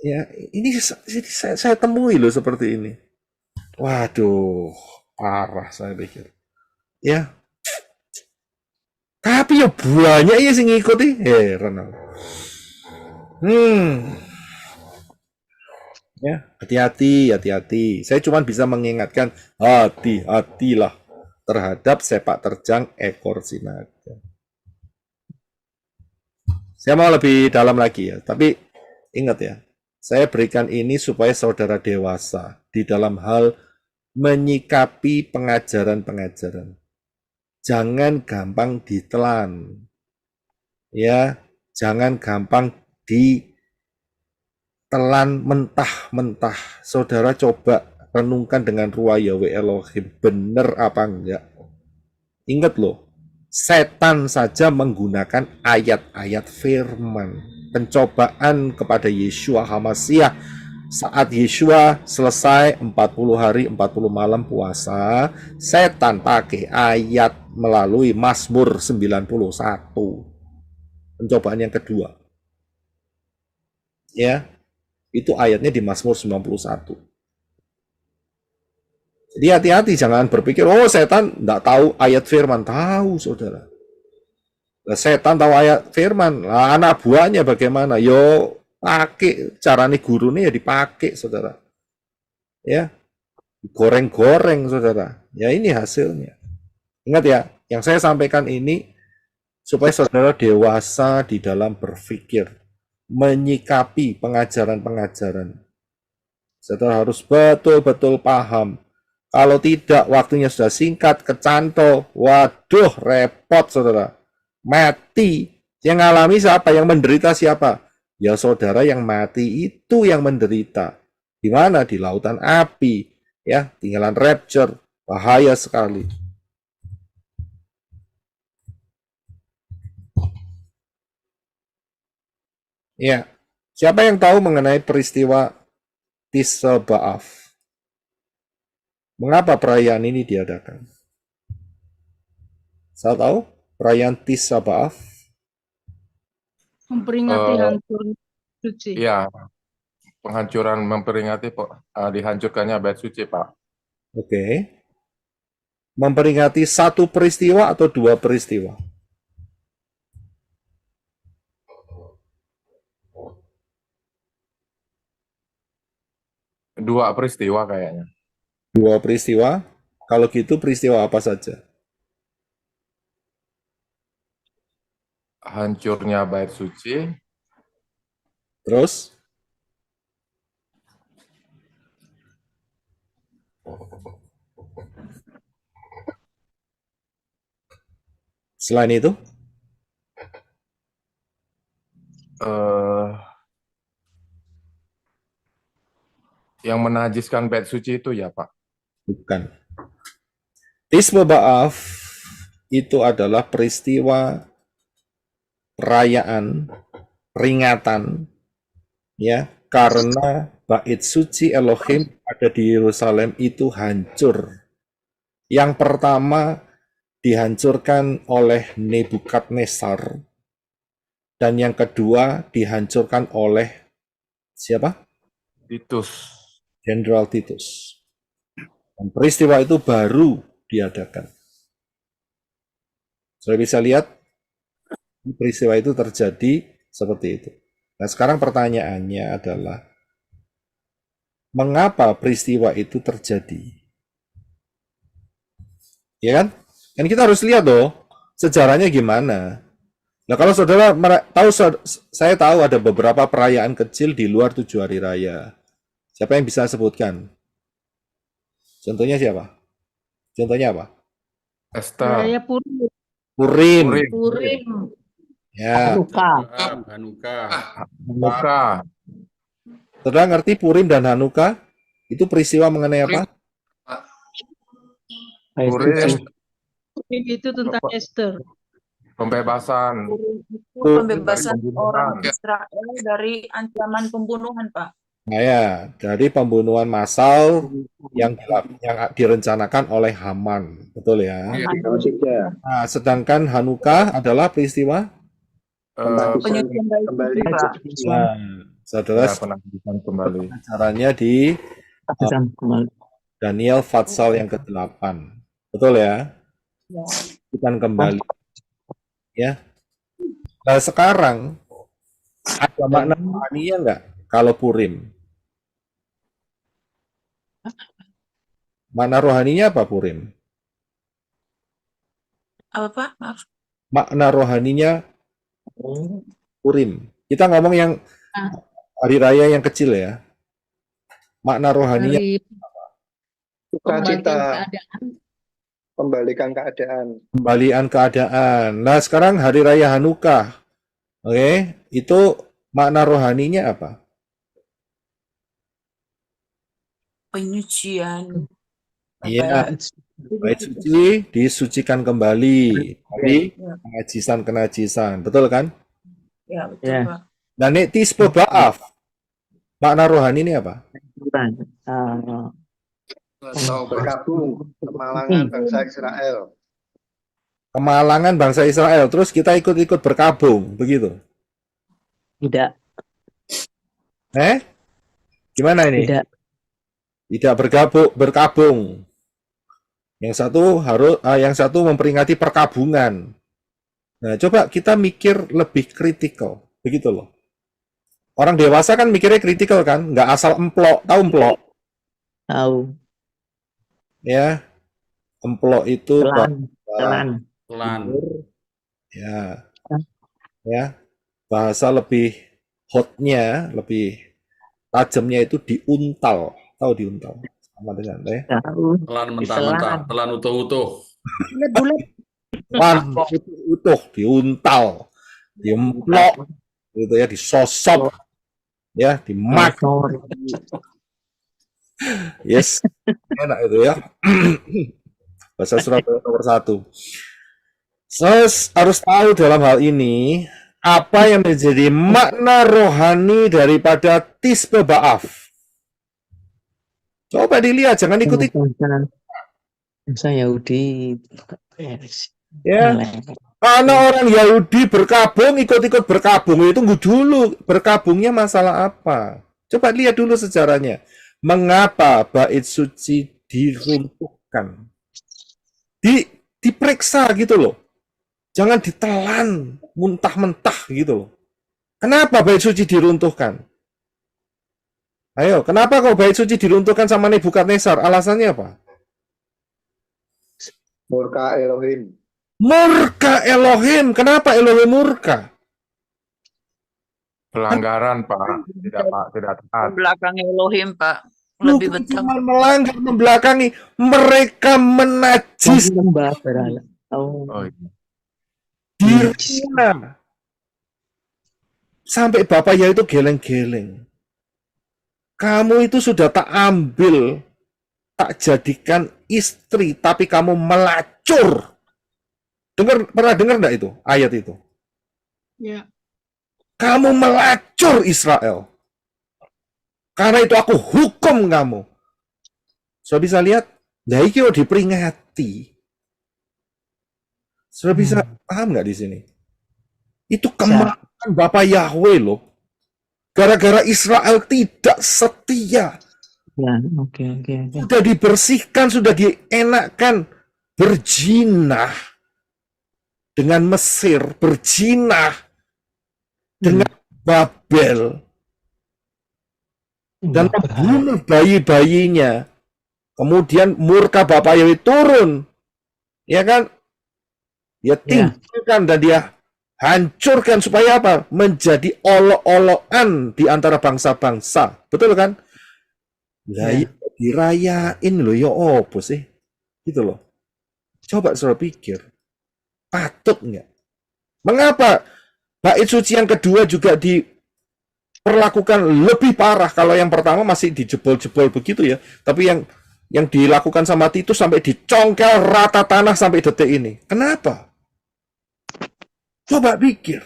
Ya, ini saya temui loh seperti ini. Waduh, parah saya pikir. Ya. Tapi ya banyak ya sing ngikuti. Heran aku. Ya, hati-hati. Saya cuma bisa mengingatkan hati-hatilah terhadap sepak terjang ekor si naga. Saya mau lebih dalam lagi ya, tapi Ingat ya, saya berikan ini supaya saudara dewasa di dalam hal menyikapi pengajaran-pengajaran. Jangan gampang ditelan. Ya, jangan gampang ditelan mentah-mentah. Saudara coba renungkan dengan ruah Yahweh Elohim, benar apa enggak? Ingat loh, setan saja menggunakan ayat-ayat firman. Pencobaan kepada Yeshua HaMasyiah saat Yeshua selesai 40 hari 40 malam puasa, setan pakai ayat melalui Mazmur 91. Pencobaan yang kedua. Ya, itu ayatnya di Mazmur 91. Jadi hati-hati, jangan berpikir, oh setan enggak tahu ayat firman. Tahu, saudara. Nah, setan tahu ayat firman. Nah, anak buahnya bagaimana? Yo, pakai. Caranya gurunya ya dipakai, saudara. Ya, goreng-goreng, saudara. Ya, ini hasilnya. Ingat ya, yang saya sampaikan ini supaya saudara dewasa di dalam berpikir, menyikapi pengajaran-pengajaran. Saudara harus betul-betul paham. Kalau tidak, waktunya sudah singkat, kecantol, waduh, repot, saudara. Mati. Yang ngalami siapa? Yang menderita siapa? Ya saudara yang mati itu yang menderita. Di mana? Di lautan api. Ya, tinggalan rapture. Bahaya sekali. Ya, siapa yang tahu mengenai peristiwa Tisha B'Av? Mengapa perayaan ini diadakan? Saya tahu perayaan Tisha B'Av. Memperingati Eh, hancur suci. Iya, penghancuran memperingati dihancurkannya bait suci, Pak. Oke. Memperingati satu peristiwa atau dua peristiwa? Dua peristiwa kayaknya. Dua peristiwa. Kalau gitu peristiwa apa saja? Hancurnya bait suci, Terus? Selain itu? eh, yang menajiskan bait suci itu ya, Pak. Bukan. Tisha B'Av itu adalah peristiwa perayaan, peringatan, ya, karena bait suci Elohim ada di Yerusalem itu hancur. Yang pertama dihancurkan oleh Nebukadnezar, dan yang kedua dihancurkan oleh siapa? Titus. Jenderal Titus. Dan peristiwa itu baru diadakan. Sudah bisa lihat, peristiwa itu terjadi seperti itu. Nah, sekarang pertanyaannya adalah, mengapa peristiwa itu terjadi? Ya kan? Kan kita harus lihat loh, sejarahnya gimana. Nah, kalau saudara tahu, saya tahu ada beberapa perayaan kecil di luar 7 hari raya. Siapa yang bisa sebutkan? Contohnya siapa? Contohnya apa? Esther. Raya Purim. Purim. Purim. Ya. Hanukkah. Saudara ngerti Purim dan Hanukkah? Itu peristiwa mengenai apa? Purim, Purim itu tentang Esther. pembebasan. Pembebasan Dari orang pembunuhan. Israel dari ancaman pembunuhan, Pak. Nah ya, dari pembunuhan massal yang direncanakan oleh Haman. Betul ya? Nah, sedangkan Hanukkah adalah peristiwa? Penyucian bait suci, Pak. Nah, saudara, Ya, penajiskan kembali. caranya di Daniel Fatsal yang ke-8. Betul ya? Bukan kembali. Ya. Nah, sekarang ada makna rohaninya enggak kalau Purim? Makna rohaninya apa Purim? Apa, Pak? Maaf. Makna rohaninya Purim. Kita ngomong yang Hari raya yang kecil ya. Makna rohaninya Hari Sukacita, keadaan. kembalikan keadaan. kembalian keadaan. Nah, sekarang hari raya Hanukkah. Oke, itu makna rohaninya apa? Penyucian. Iya, Apa bait suci disucikan kembali dari ya? kenajisan-kenajisan. Betul kan? Ya, betul, Ya. Pak. Nah, nek tisbe ba'af. Makna rohani ini apa? Berkabung, kemalangan bangsa Israel. Kemalangan bangsa Israel. Terus kita ikut-ikut berkabung, begitu. Tidak, Gimana ini? tidak. Tidak berkabung. Yang satu memperingati perkabungan. Nah, coba kita mikir lebih kritikal, begitu loh. Orang dewasa kan mikirnya kritikal kan, nggak asal emplok, tahu emplok? Tahu. Ya, emplok itu Telan. ya, bahasa lebih hotnya, lebih tajamnya itu diuntal, tahu diuntal? Sama dengan Tahu. Telan mentah-mentah, telan utuh-utuh. telan utuh, diuntal, diemplok, gitu ya, disosop, ya, dimak. Yes, enak itu ya. Bahasa Surabaya nomor 1. Harus tahu dalam hal ini apa yang menjadi makna rohani daripada tisbe ba'af. Coba dilihat, jangan ikuti. Bangsa Yahudi. Ya, karena orang Yahudi berkabung, ikut-ikut berkabung. Tunggu dulu, berkabungnya masalah apa? Coba lihat dulu sejarahnya. Mengapa bait suci diruntuhkan? Diperiksa gitu loh. Jangan ditelan muntah-mentah gitu loh. Kenapa bait suci diruntuhkan? Ayo, kenapa kok bait suci diruntuhkan sama Nebukadnezar? Alasannya apa? Murka Elohim. Murka Elohim. Kenapa Elohim murka? Pelanggaran, Pak. Tidak, Pak. Tidak taat. Belakang Elohim, Pak. Lebih Bukan betul. cuma melanggar, membelakangi. Mereka menajis Menyembah berhala. Oh, iya. dirinya. Sampai bapaknya itu geleng-geleng. Kamu itu sudah tak ambil, tak jadikan istri, tapi kamu melacur. Pernah dengar enggak itu ayat itu? Ya. Kamu melacur Israel. Karena itu aku hukum kamu. Sudah bisa lihat? Nah, iki diperingati. Sudah bisa paham nggak di sini? Itu kemarahan Bapak Yahweh loh. Gara-gara Israel tidak setia. Ya, oke. Sudah dibersihkan, sudah dienakkan. Berjinah dengan Mesir, berjinah dengan Babel. Dan membunuh bayi-bayinya. Kemudian murka Bapak Yahweh turun. Ya kan? Dia tinggalkan dan dia hancurkan supaya apa? Menjadi olok-olokan di antara bangsa-bangsa. Betul kan? Lah dirayain loh ya opo sih? Gitu loh. Coba saudara pikir. Patut nggak? Mengapa bait suci yang kedua juga diperlakukan lebih parah? Kalau yang pertama masih dijebol-jebol begitu ya. Tapi yang dilakukan sama Titus sampai dicongkel rata tanah sampai detik ini. Kenapa? Coba pikir.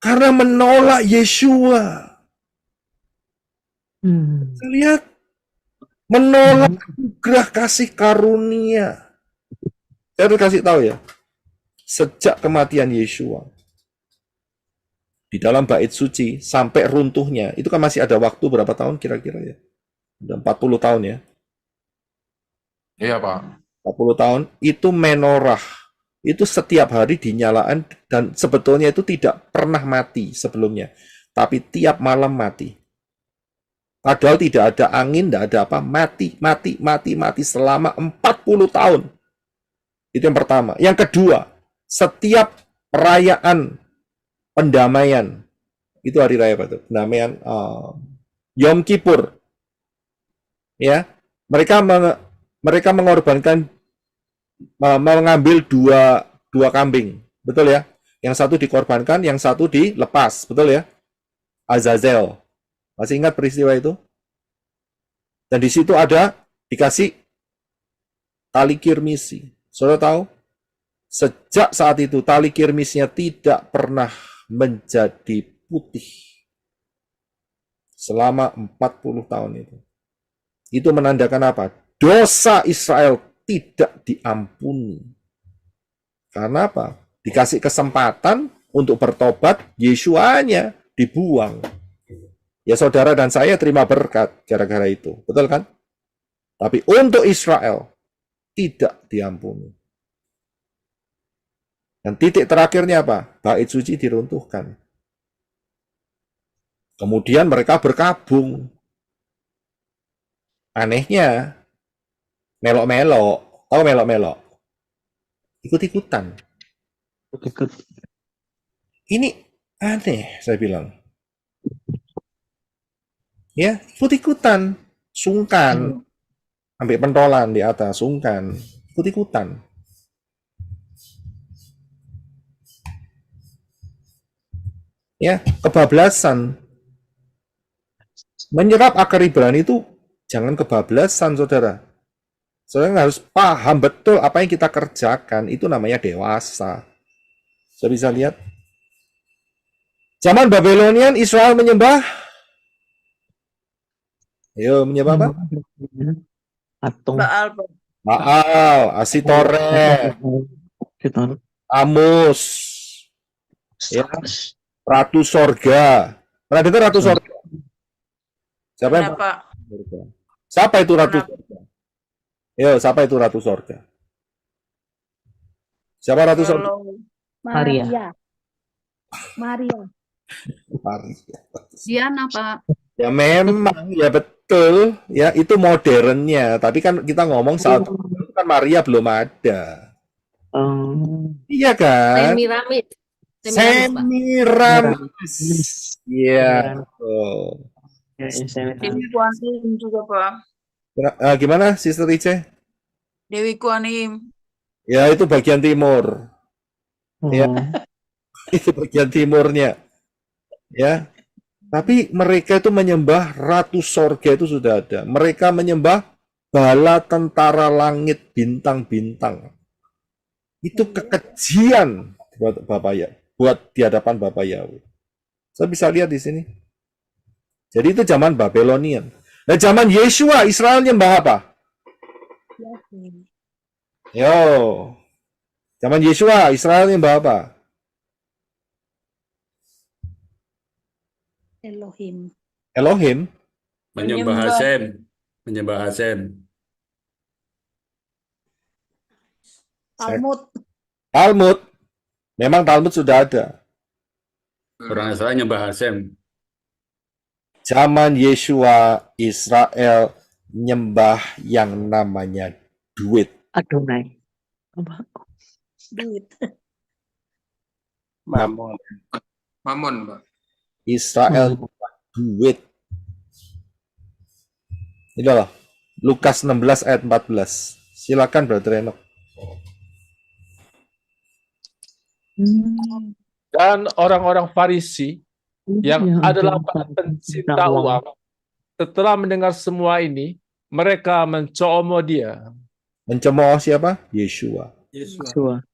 Karena menolak Yeshua. Lihat. Menolak anugerah kasih karunia. Saya harus kasih tahu ya. Sejak kematian Yeshua. Di dalam bait suci sampai runtuhnya. Itu kan masih ada waktu berapa tahun kira-kira ya? Udah 40 tahun ya. Iya, Pak. 40 tahun. Itu menorah. Itu setiap hari dinyalakan dan sebetulnya itu tidak pernah mati sebelumnya. Tapi tiap malam mati. Padahal tidak ada angin, tidak ada apa. Mati selama 40 tahun. Itu yang pertama. Yang kedua, setiap perayaan pendamaian Itu hari raya apa itu? Pendamaian Yom Kippur. Ya, mereka mengorbankan mengambil dua kambing, betul ya? Yang satu dikorbankan, yang satu dilepas, betul ya? Azazel. Masih ingat peristiwa itu? Dan di situ ada dikasih tali kirmisi. Saudara tahu? Sejak saat itu tali kirmisnya tidak pernah menjadi putih. Selama 40 tahun itu. Itu menandakan apa? Dosa Israel tidak diampuni. Karena apa? Dikasih kesempatan untuk bertobat, Yesuanya dibuang. Ya saudara dan saya terima berkat gara-gara itu. Betul kan? Tapi untuk Israel tidak diampuni. Dan titik terakhirnya apa? Bait suci diruntuhkan. Kemudian mereka berkabung. Anehnya, melok-melok. Tahu melok-melok? Ikut-ikutan. Ikut. Ini aneh, saya bilang. Ya, ikut-ikutan. Sungkan. Ambil pentolan di atas, sungkan. Ikut-ikutan. Ya, kebablasan. Menyerap akar Ibrani itu jangan kebablasan, saudara. Saudara harus paham betul apa yang kita kerjakan. Itu namanya dewasa. Saya bisa lihat. Zaman Babylonian, Israel menyembah. Ayo, menyembah apa? Patung. Baal, Pak. Baal, Asitore, Amus, ya, Ratu Sorga. Pernah dengar Ratu Sorga? Siapa yang Kenapa? Siapa itu Ratu Kenapa? Sorga? Yo, siapa itu Ratu Sorga? Siapa Ratu Sorga? Kalau Maria. Maria. Diana, Pak. Ya memang, ya betul. Ya itu modernnya. Tapi kan kita ngomong saat itu kan Maria belum ada. Iya kan? Semiramis. Semiramis. Iya. Oh. Dewi Kuan Im juga, Pak. Gimana, Sister Ice? Dewi Kuan Im. Ya itu bagian timur. Ya. Itu bagian timurnya. Ya. Tapi mereka itu menyembah Ratu Sorga itu sudah ada. Mereka menyembah bala tentara langit bintang-bintang. Itu kekejian buat Bapak ya, buat di hadapan Bapak Yahweh. Saya bisa lihat di sini. Jadi itu zaman Babylonian. Nah, zaman Yeshua Israel nyembah apa? Yo. Zaman Yeshua Israel nyembah apa? Elohim. Elohim. Menyembah Hasem. Menyembah Hasem. Talmud. Memang Talmud sudah ada. Orang Israel nyembah Hasem. Zaman Yeshua Israel nyembah yang namanya duit. Adonai. Duit. Mamon. Mamon, Pak. Israel duit. Ini loh, Lukas 16 ayat 14. Silakan Brother Enoch. Dan orang-orang Farisi yang adalah para pencinta uang, setelah mendengar semua ini, mereka mencomooh dia. Mencemooh siapa? Yeshua. Yeshua.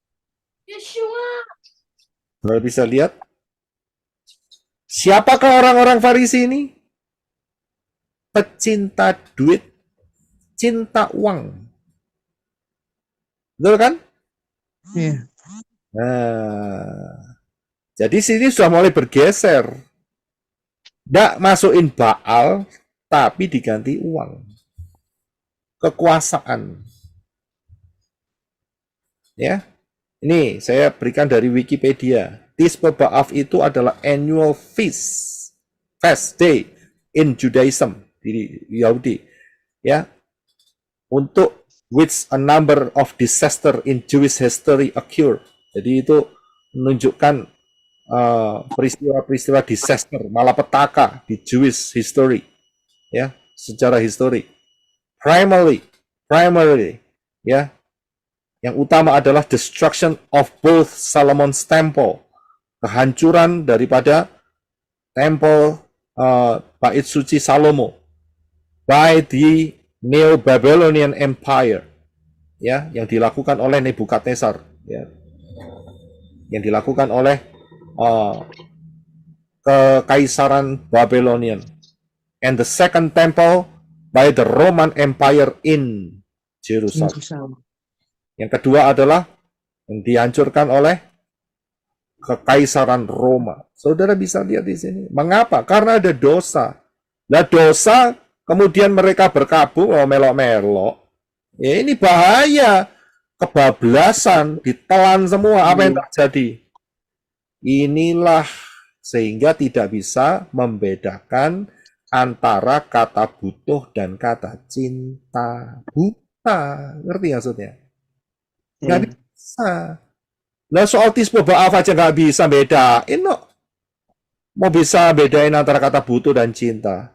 Saudara bisa lihat? Siapakah orang-orang Farisi ini? Pecinta duit, cinta uang. Betul kan? Iya. Nah, jadi sini sudah mulai bergeser. Nggak masukin Baal, tapi diganti uang. Kekuasaan. Ya, ini saya berikan dari Wikipedia. Tisbe B'Av itu adalah annual fast day in Judaism di Yahudi. Ya, untuk which a number of disaster in Jewish history occur. Jadi itu menunjukkan peristiwa-peristiwa disaster, malapetaka di Jewish history, ya, secara histori. Primarily, ya, yang utama adalah destruction of both Solomon's temple, kehancuran daripada temple bait suci Salomo by the Neo-Babylonian Empire, ya, yang dilakukan oleh Nebukadnezar, ya, yang dilakukan oleh kekaisaran Babylonian, and the second temple by the Roman Empire in Jerusalem. Yang kedua adalah yang dihancurkan oleh kekaisaran Roma. Saudara bisa lihat di sini. Mengapa? Karena ada dosa. Nah, dosa kemudian mereka berkabung, melok-melok. Ya, ini bahaya. Kebablasan, ditelan semua. Apa yang terjadi? Inilah sehingga tidak bisa membedakan antara kata butuh dan kata cinta. Buta. Ngerti maksudnya? Nggak bisa. Nah, soal tispo baaf aja nggak bisa bedain. No. Mau bisa bedain antara kata butuh dan cinta.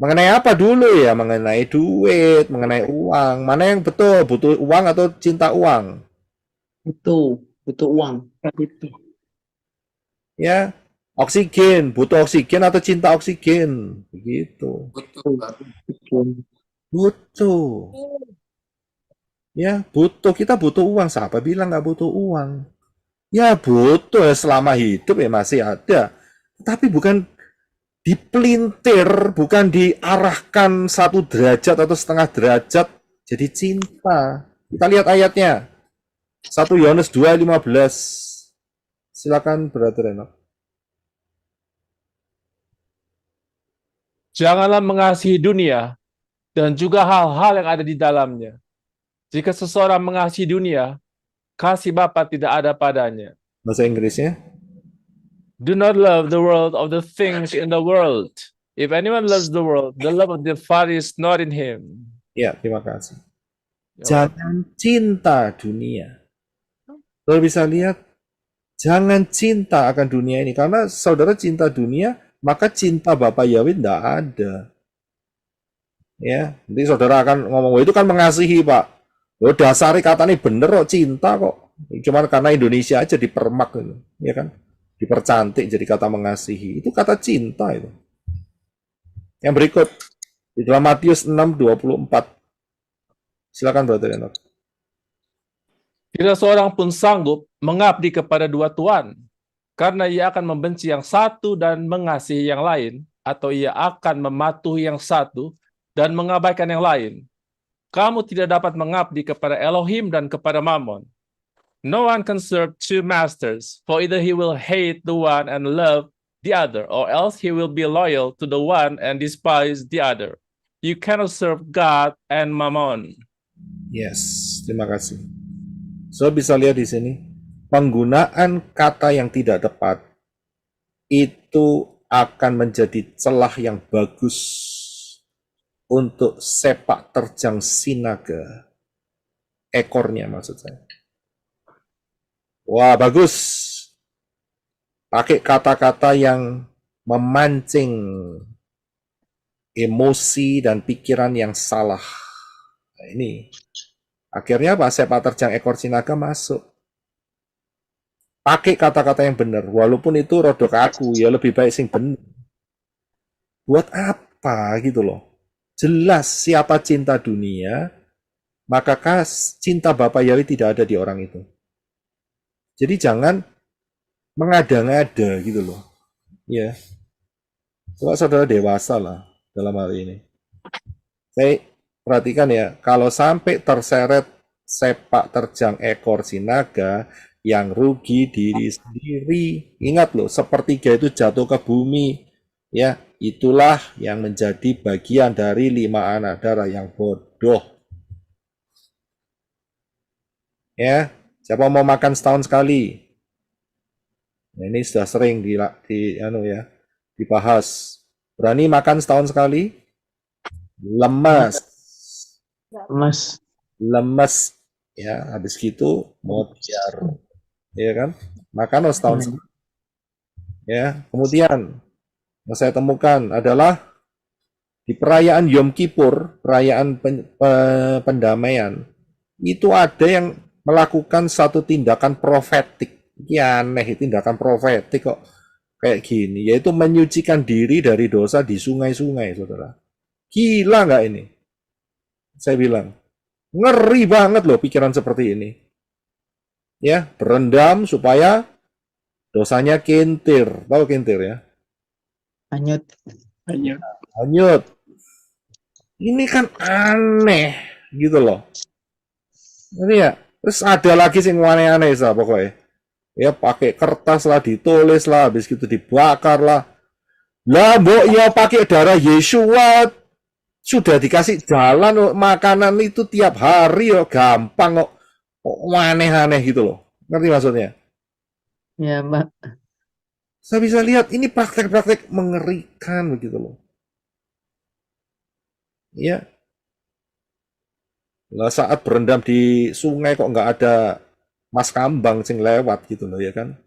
Mengenai apa dulu ya? Mengenai duit, mengenai uang. Mana yang betul? Butuh uang atau cinta uang? Butuh uang. Butuh. Ya, oksigen. Butuh oksigen atau cinta oksigen? Begitu. Betul, Pak. Butuh. Ya, butuh. Kita butuh uang. Siapa bilang nggak butuh uang? Ya, butuh. Selama hidup ya masih ada. Tapi bukan dipelintir, bukan diarahkan 1 derajat atau setengah derajat jadi cinta. Kita lihat ayatnya. 1 Yohanes 2:15. Silakan, Brother Enoch. Janganlah mengasihi dunia dan juga hal-hal yang ada di dalamnya. Jika seseorang mengasihi dunia, kasih Bapa tidak ada padanya. Bahasa Inggrisnya. Do not love the world of the things in the world. If anyone loves the world, the love of the Father is not in him. Ya, terima kasih. Jangan cinta dunia. Saudara bisa lihat, jangan cinta akan dunia ini. Karena saudara cinta dunia, maka cinta Bapak Yahweh tidak ada. Ya, nanti saudara akan ngomong, itu kan mengasihi, Pak. Loh, dasari katanya bener kok, cinta kok. Cuman karena Indonesia aja dipermak, ya kan? Dipercantik jadi kata mengasihi. Itu kata cinta itu. Yang berikut, di dalam Matius 6:24. Silakan, Brother Enoch. Tidak seorang pun sanggup mengabdi kepada 2 tuan, karena ia akan membenci yang satu dan mengasihi yang lain, atau ia akan mematuhi yang satu dan mengabaikan yang lain. Kamu tidak dapat mengabdi kepada Elohim dan kepada Mammon. No one can serve 2 masters, for either he will hate the one and love the other, or else he will be loyal to the one and despise the other. You cannot serve God and Mammon. Yes, terima kasih. So bisa lihat di sini, penggunaan kata yang tidak tepat itu akan menjadi celah yang bagus untuk sepak terjang sinaga. Ekornya maksud saya. Wah, bagus. Pakai kata-kata yang memancing emosi dan pikiran yang salah. Nah, ini akhirnya apa? Sepak terjang ekor sinaga masuk. Pakai kata-kata yang benar, walaupun itu rodok aku, ya lebih baik sing benar. Buat apa gitu loh? Jelas siapa cinta dunia, maka cinta Bapa Yahweh tidak ada di orang itu. Jadi jangan mengada-ngada gitu loh. Ya. Coba saudara dewasa lah dalam hal ini. Saya perhatikan ya, kalau sampai terseret sepak terjang ekor sinaga, yang rugi diri sendiri. Ingat loh, sepertiga itu jatuh ke bumi. Ya, itulah yang menjadi bagian dari 5 anak darah yang bodoh. Ya, siapa mau makan setahun sekali? Nah, ini sudah sering dibahas. Berani makan setahun sekali? Lemas. Ya, habis gitu mau biar, ya kan? Makan setahun sekali. Ya, kemudian yang saya temukan adalah di perayaan Yom Kippur, perayaan pendamaian, itu ada yang melakukan satu tindakan profetik. Ini aneh, tindakan profetik kok kayak gini, yaitu menyucikan diri dari dosa di sungai-sungai, saudara. Gila nggak ini? Saya bilang, ngeri banget loh pikiran seperti ini. Ya, berendam supaya dosanya kintir. Tahu kintir ya? Hanyut. Hanyut. Ini kan aneh gitu loh. Ini ya. Terus ada lagi sing aneh-aneh sah pokoknya. Ya pakai kertas lah, ditulis lah, habis gitu dibakar lah. Lah mbok ya pakai darah Yesua, sudah dikasih jalan makanan itu tiap hari ya gampang kok. Aneh-aneh gitu loh. Ngerti maksudnya? Ya, Mbak. Saya bisa lihat ini praktek-praktek mengerikan begitu loh. Ya. Lah saat berendam di sungai kok nggak ada Mas Kambang sing lewat gitu loh ya kan?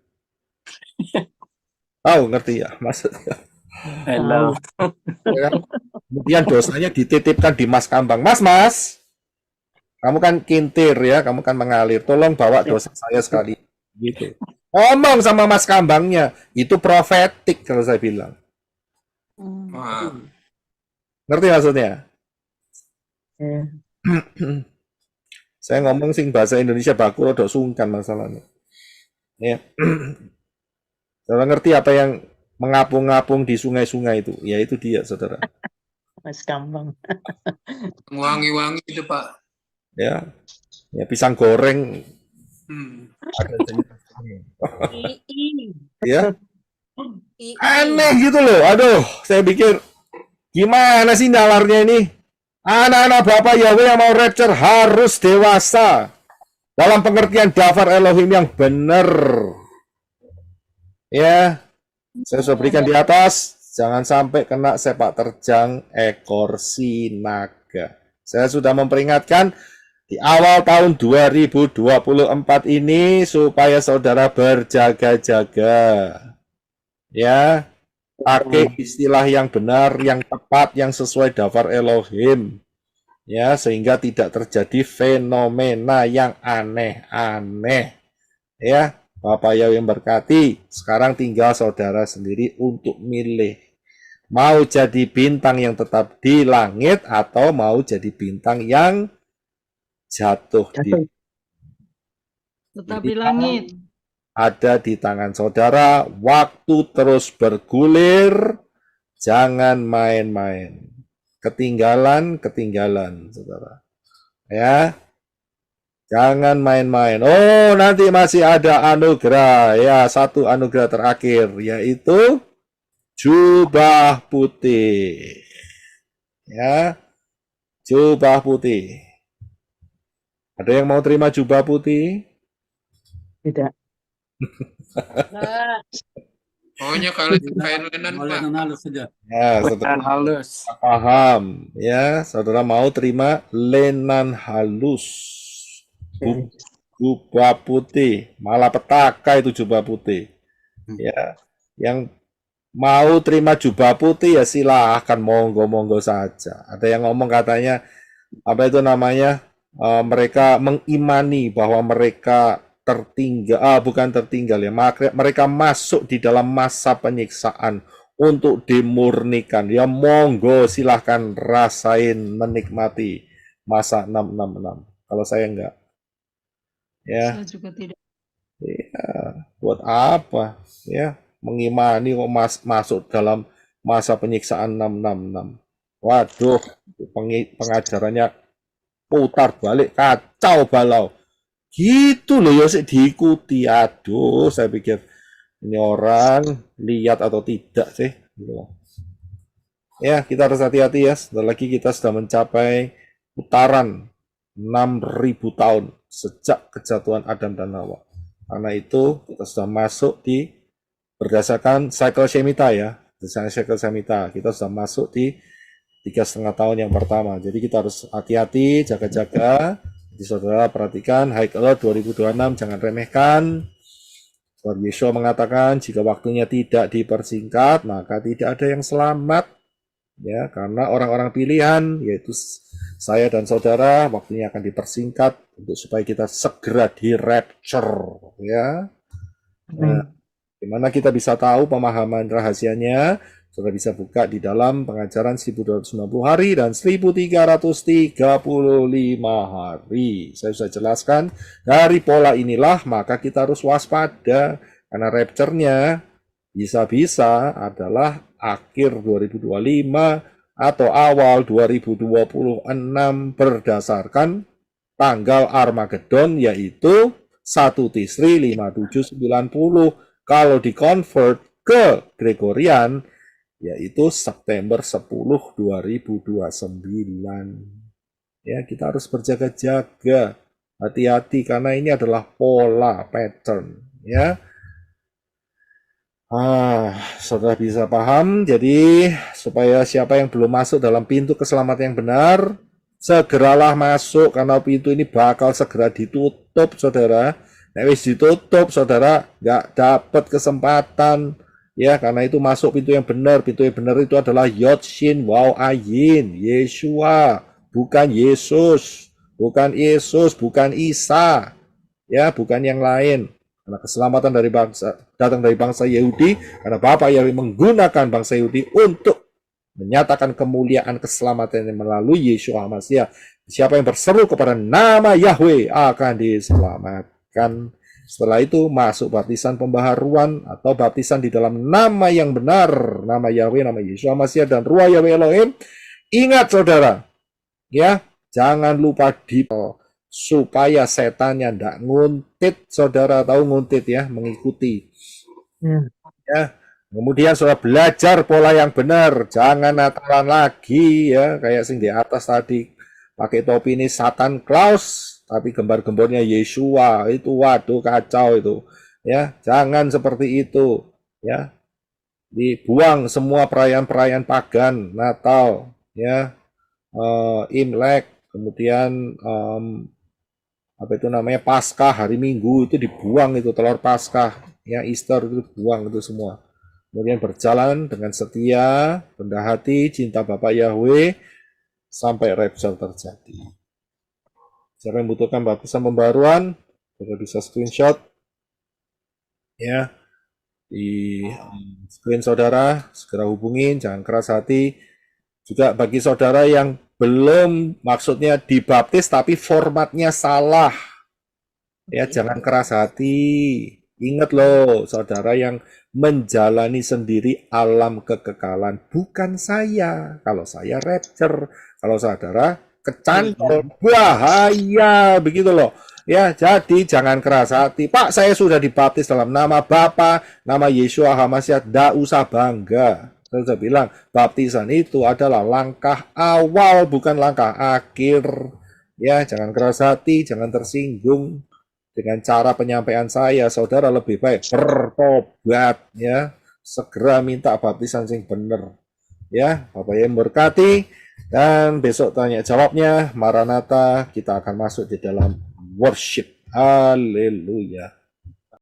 Tahu ngerti ya maksudnya? Tahu. Ya kan? Kemudian dosanya dititipkan di Mas Kambang. Mas, kamu kan kintir ya, kamu kan mengalir. Tolong bawa dosa saya sekali gitu. Ngomong sama Mas Kambangnya, itu profetik kalau saya bilang. Wah, Ngerti maksudnya? Ya. Saya ngomong sing bahasa Indonesia baku rodok sungkan masalahnya. Ya. Saudara ngerti apa yang mengapung-ngapung di sungai-sungai itu? Ya itu dia, saudara. Mas Kambang. wangi-wangi itu Pak. Ya, ya pisang goreng Hmm. ada jenis. Ya, aneh gitu loh. Aduh, saya pikir gimana sih nalarnya ini? Anak-anak Bapak Yahweh yang mau rapture harus dewasa dalam pengertian daftar Elohim yang benar. Ya, saya sudah berikan di atas, jangan sampai kena sepak terjang ekor si naga. Saya sudah memperingatkan di awal tahun 2024 ini supaya saudara berjaga-jaga. Ya, pakai istilah yang benar, yang tepat, yang sesuai daftar Elohim. Ya, sehingga tidak terjadi fenomena yang aneh-aneh. Ya, Bapak Yahweh berkati. Sekarang tinggal saudara sendiri untuk milih. Mau jadi bintang yang tetap di langit atau mau jadi bintang yang jatuh di Tetap Jadi, di langit. ada di tangan saudara. Waktu terus bergulir, jangan main-main. Ketinggalan, saudara. Ya, jangan main-main. Oh, nanti masih ada anugerah. Ya, satu anugerah terakhir, yaitu jubah putih. Ya, jubah putih. Ada yang mau terima jubah putih? Tidak. Pokoknya kalau itu kain lenan Pak. halus saja. Ya, saudara halus. paham. Ya, saudara mau terima lenan halus. Jubah putih. Malapetaka itu jubah putih. Ya, yang mau terima jubah putih ya silahkan, monggo-monggo saja. Ada yang ngomong katanya, apa itu namanya, mereka mengimani bahwa mereka tertinggal, bukan tertinggal ya, mereka masuk di dalam masa penyiksaan untuk dimurnikan. Ya monggo silahkan rasain menikmati masa 666. Kalau saya enggak. Ya, Saya juga tidak. ya buat apa? Ya, mengimani kok masuk dalam masa penyiksaan 666. Waduh, pengajarannya putar balik, kacau balau. Gitu loh ya sih diikuti. Aduh, saya pikir ini orang lihat atau tidak sih. Ya, kita harus hati-hati ya. Sebentar lagi kita sudah mencapai putaran 6.000 tahun sejak kejatuhan Adam dan Hawa. Karena itu kita sudah masuk di berdasarkan cycle Shemitah ya. Berdasarkan cycle Shemitah, kita sudah masuk di 3,5 tahun yang pertama. Jadi kita harus hati-hati, jaga-jaga. Jadi saudara perhatikan, High Alert 2026 jangan remehkan. Sebab Yeshua mengatakan jika waktunya tidak dipersingkat maka tidak ada yang selamat, ya, karena orang-orang pilihan yaitu saya dan saudara waktunya akan dipersingkat untuk supaya kita segera di rapture, ya. Nah, gimana kita bisa tahu pemahaman rahasianya? Saudara bisa buka di dalam pengajaran 1290 hari dan 1335 hari. Saya sudah jelaskan dari pola inilah maka kita harus waspada karena rapture-nya bisa-bisa adalah akhir 2025 atau awal 2026 berdasarkan tanggal Armageddon yaitu 1 Tisri 5790. Kalau di-convert ke Gregorian yaitu September 10 2029. Ya, kita harus berjaga-jaga, hati-hati karena ini adalah pola pattern, ya. Saudara bisa paham. Jadi supaya siapa yang belum masuk dalam pintu keselamatan yang benar, segeralah masuk karena pintu ini bakal segera ditutup, saudara. Nek wis ditutup, saudara nggak dapat kesempatan, ya, karena itu masuk pintu yang benar. Pintu yang benar itu adalah Yod Shin Waw Ayin, Yeshua, bukan Yesus, bukan Yesus, bukan Isa, ya, bukan yang lain. Karena keselamatan dari bangsa datang dari bangsa Yahudi, karena Bapa Yahweh menggunakan bangsa Yahudi untuk menyatakan kemuliaan keselamatan melalui Yeshua Mashiach. Siapa yang berseru kepada nama Yahweh akan diselamatkan. Setelah itu masuk baptisan pembaharuan atau baptisan di dalam nama yang benar, nama Yahweh, nama Yeshua Mashiach dan Ruah Yahweh Elohim. Ingat saudara, ya, jangan lupa supaya setannya tidak nguntit, saudara tahu nguntit, ya, mengikuti. Ya, kemudian saudara belajar pola yang benar, jangan natalan lagi, ya, kayak sing di atas tadi pakai topi ini Satan Claus. Tapi gembar-gembornya Yeshua, itu waduh kacau itu, ya, jangan seperti itu, ya, dibuang semua perayaan-perayaan pagan, Natal, ya, Imlek, kemudian apa itu namanya Paskah, hari Minggu itu dibuang, itu telur Paskah, ya, Easter itu dibuang itu semua. Kemudian berjalan dengan setia, rendah hati, cinta Bapak Yahweh sampai rapture terjadi. Siapa yang membutuhkan baptisan pembaruan, kita bisa screenshot, ya, di screen saudara, segera hubungin, jangan keras hati. Juga bagi saudara yang belum maksudnya dibaptis tapi formatnya salah, ya, jangan keras hati. Ingat loh, saudara yang menjalani sendiri alam kekekalan, bukan saya. Kalau saya rapture, kalau saudara kecantol, bahaya, begitu loh, ya. Jadi jangan keras hati, Pak, saya sudah dibaptis dalam nama Bapa, nama Yeshua HaMashiach, tidak usah bangga. Saya sudah bilang baptisan itu adalah langkah awal, bukan langkah akhir, ya. Jangan keras hati, jangan tersinggung dengan cara penyampaian saya. Saudara lebih baik bertobat, ya, segera minta baptisan yang benar, ya. Bapak yang berkati. Dan besok tanya jawabnya, Maranatha, kita akan masuk di dalam worship. Haleluya.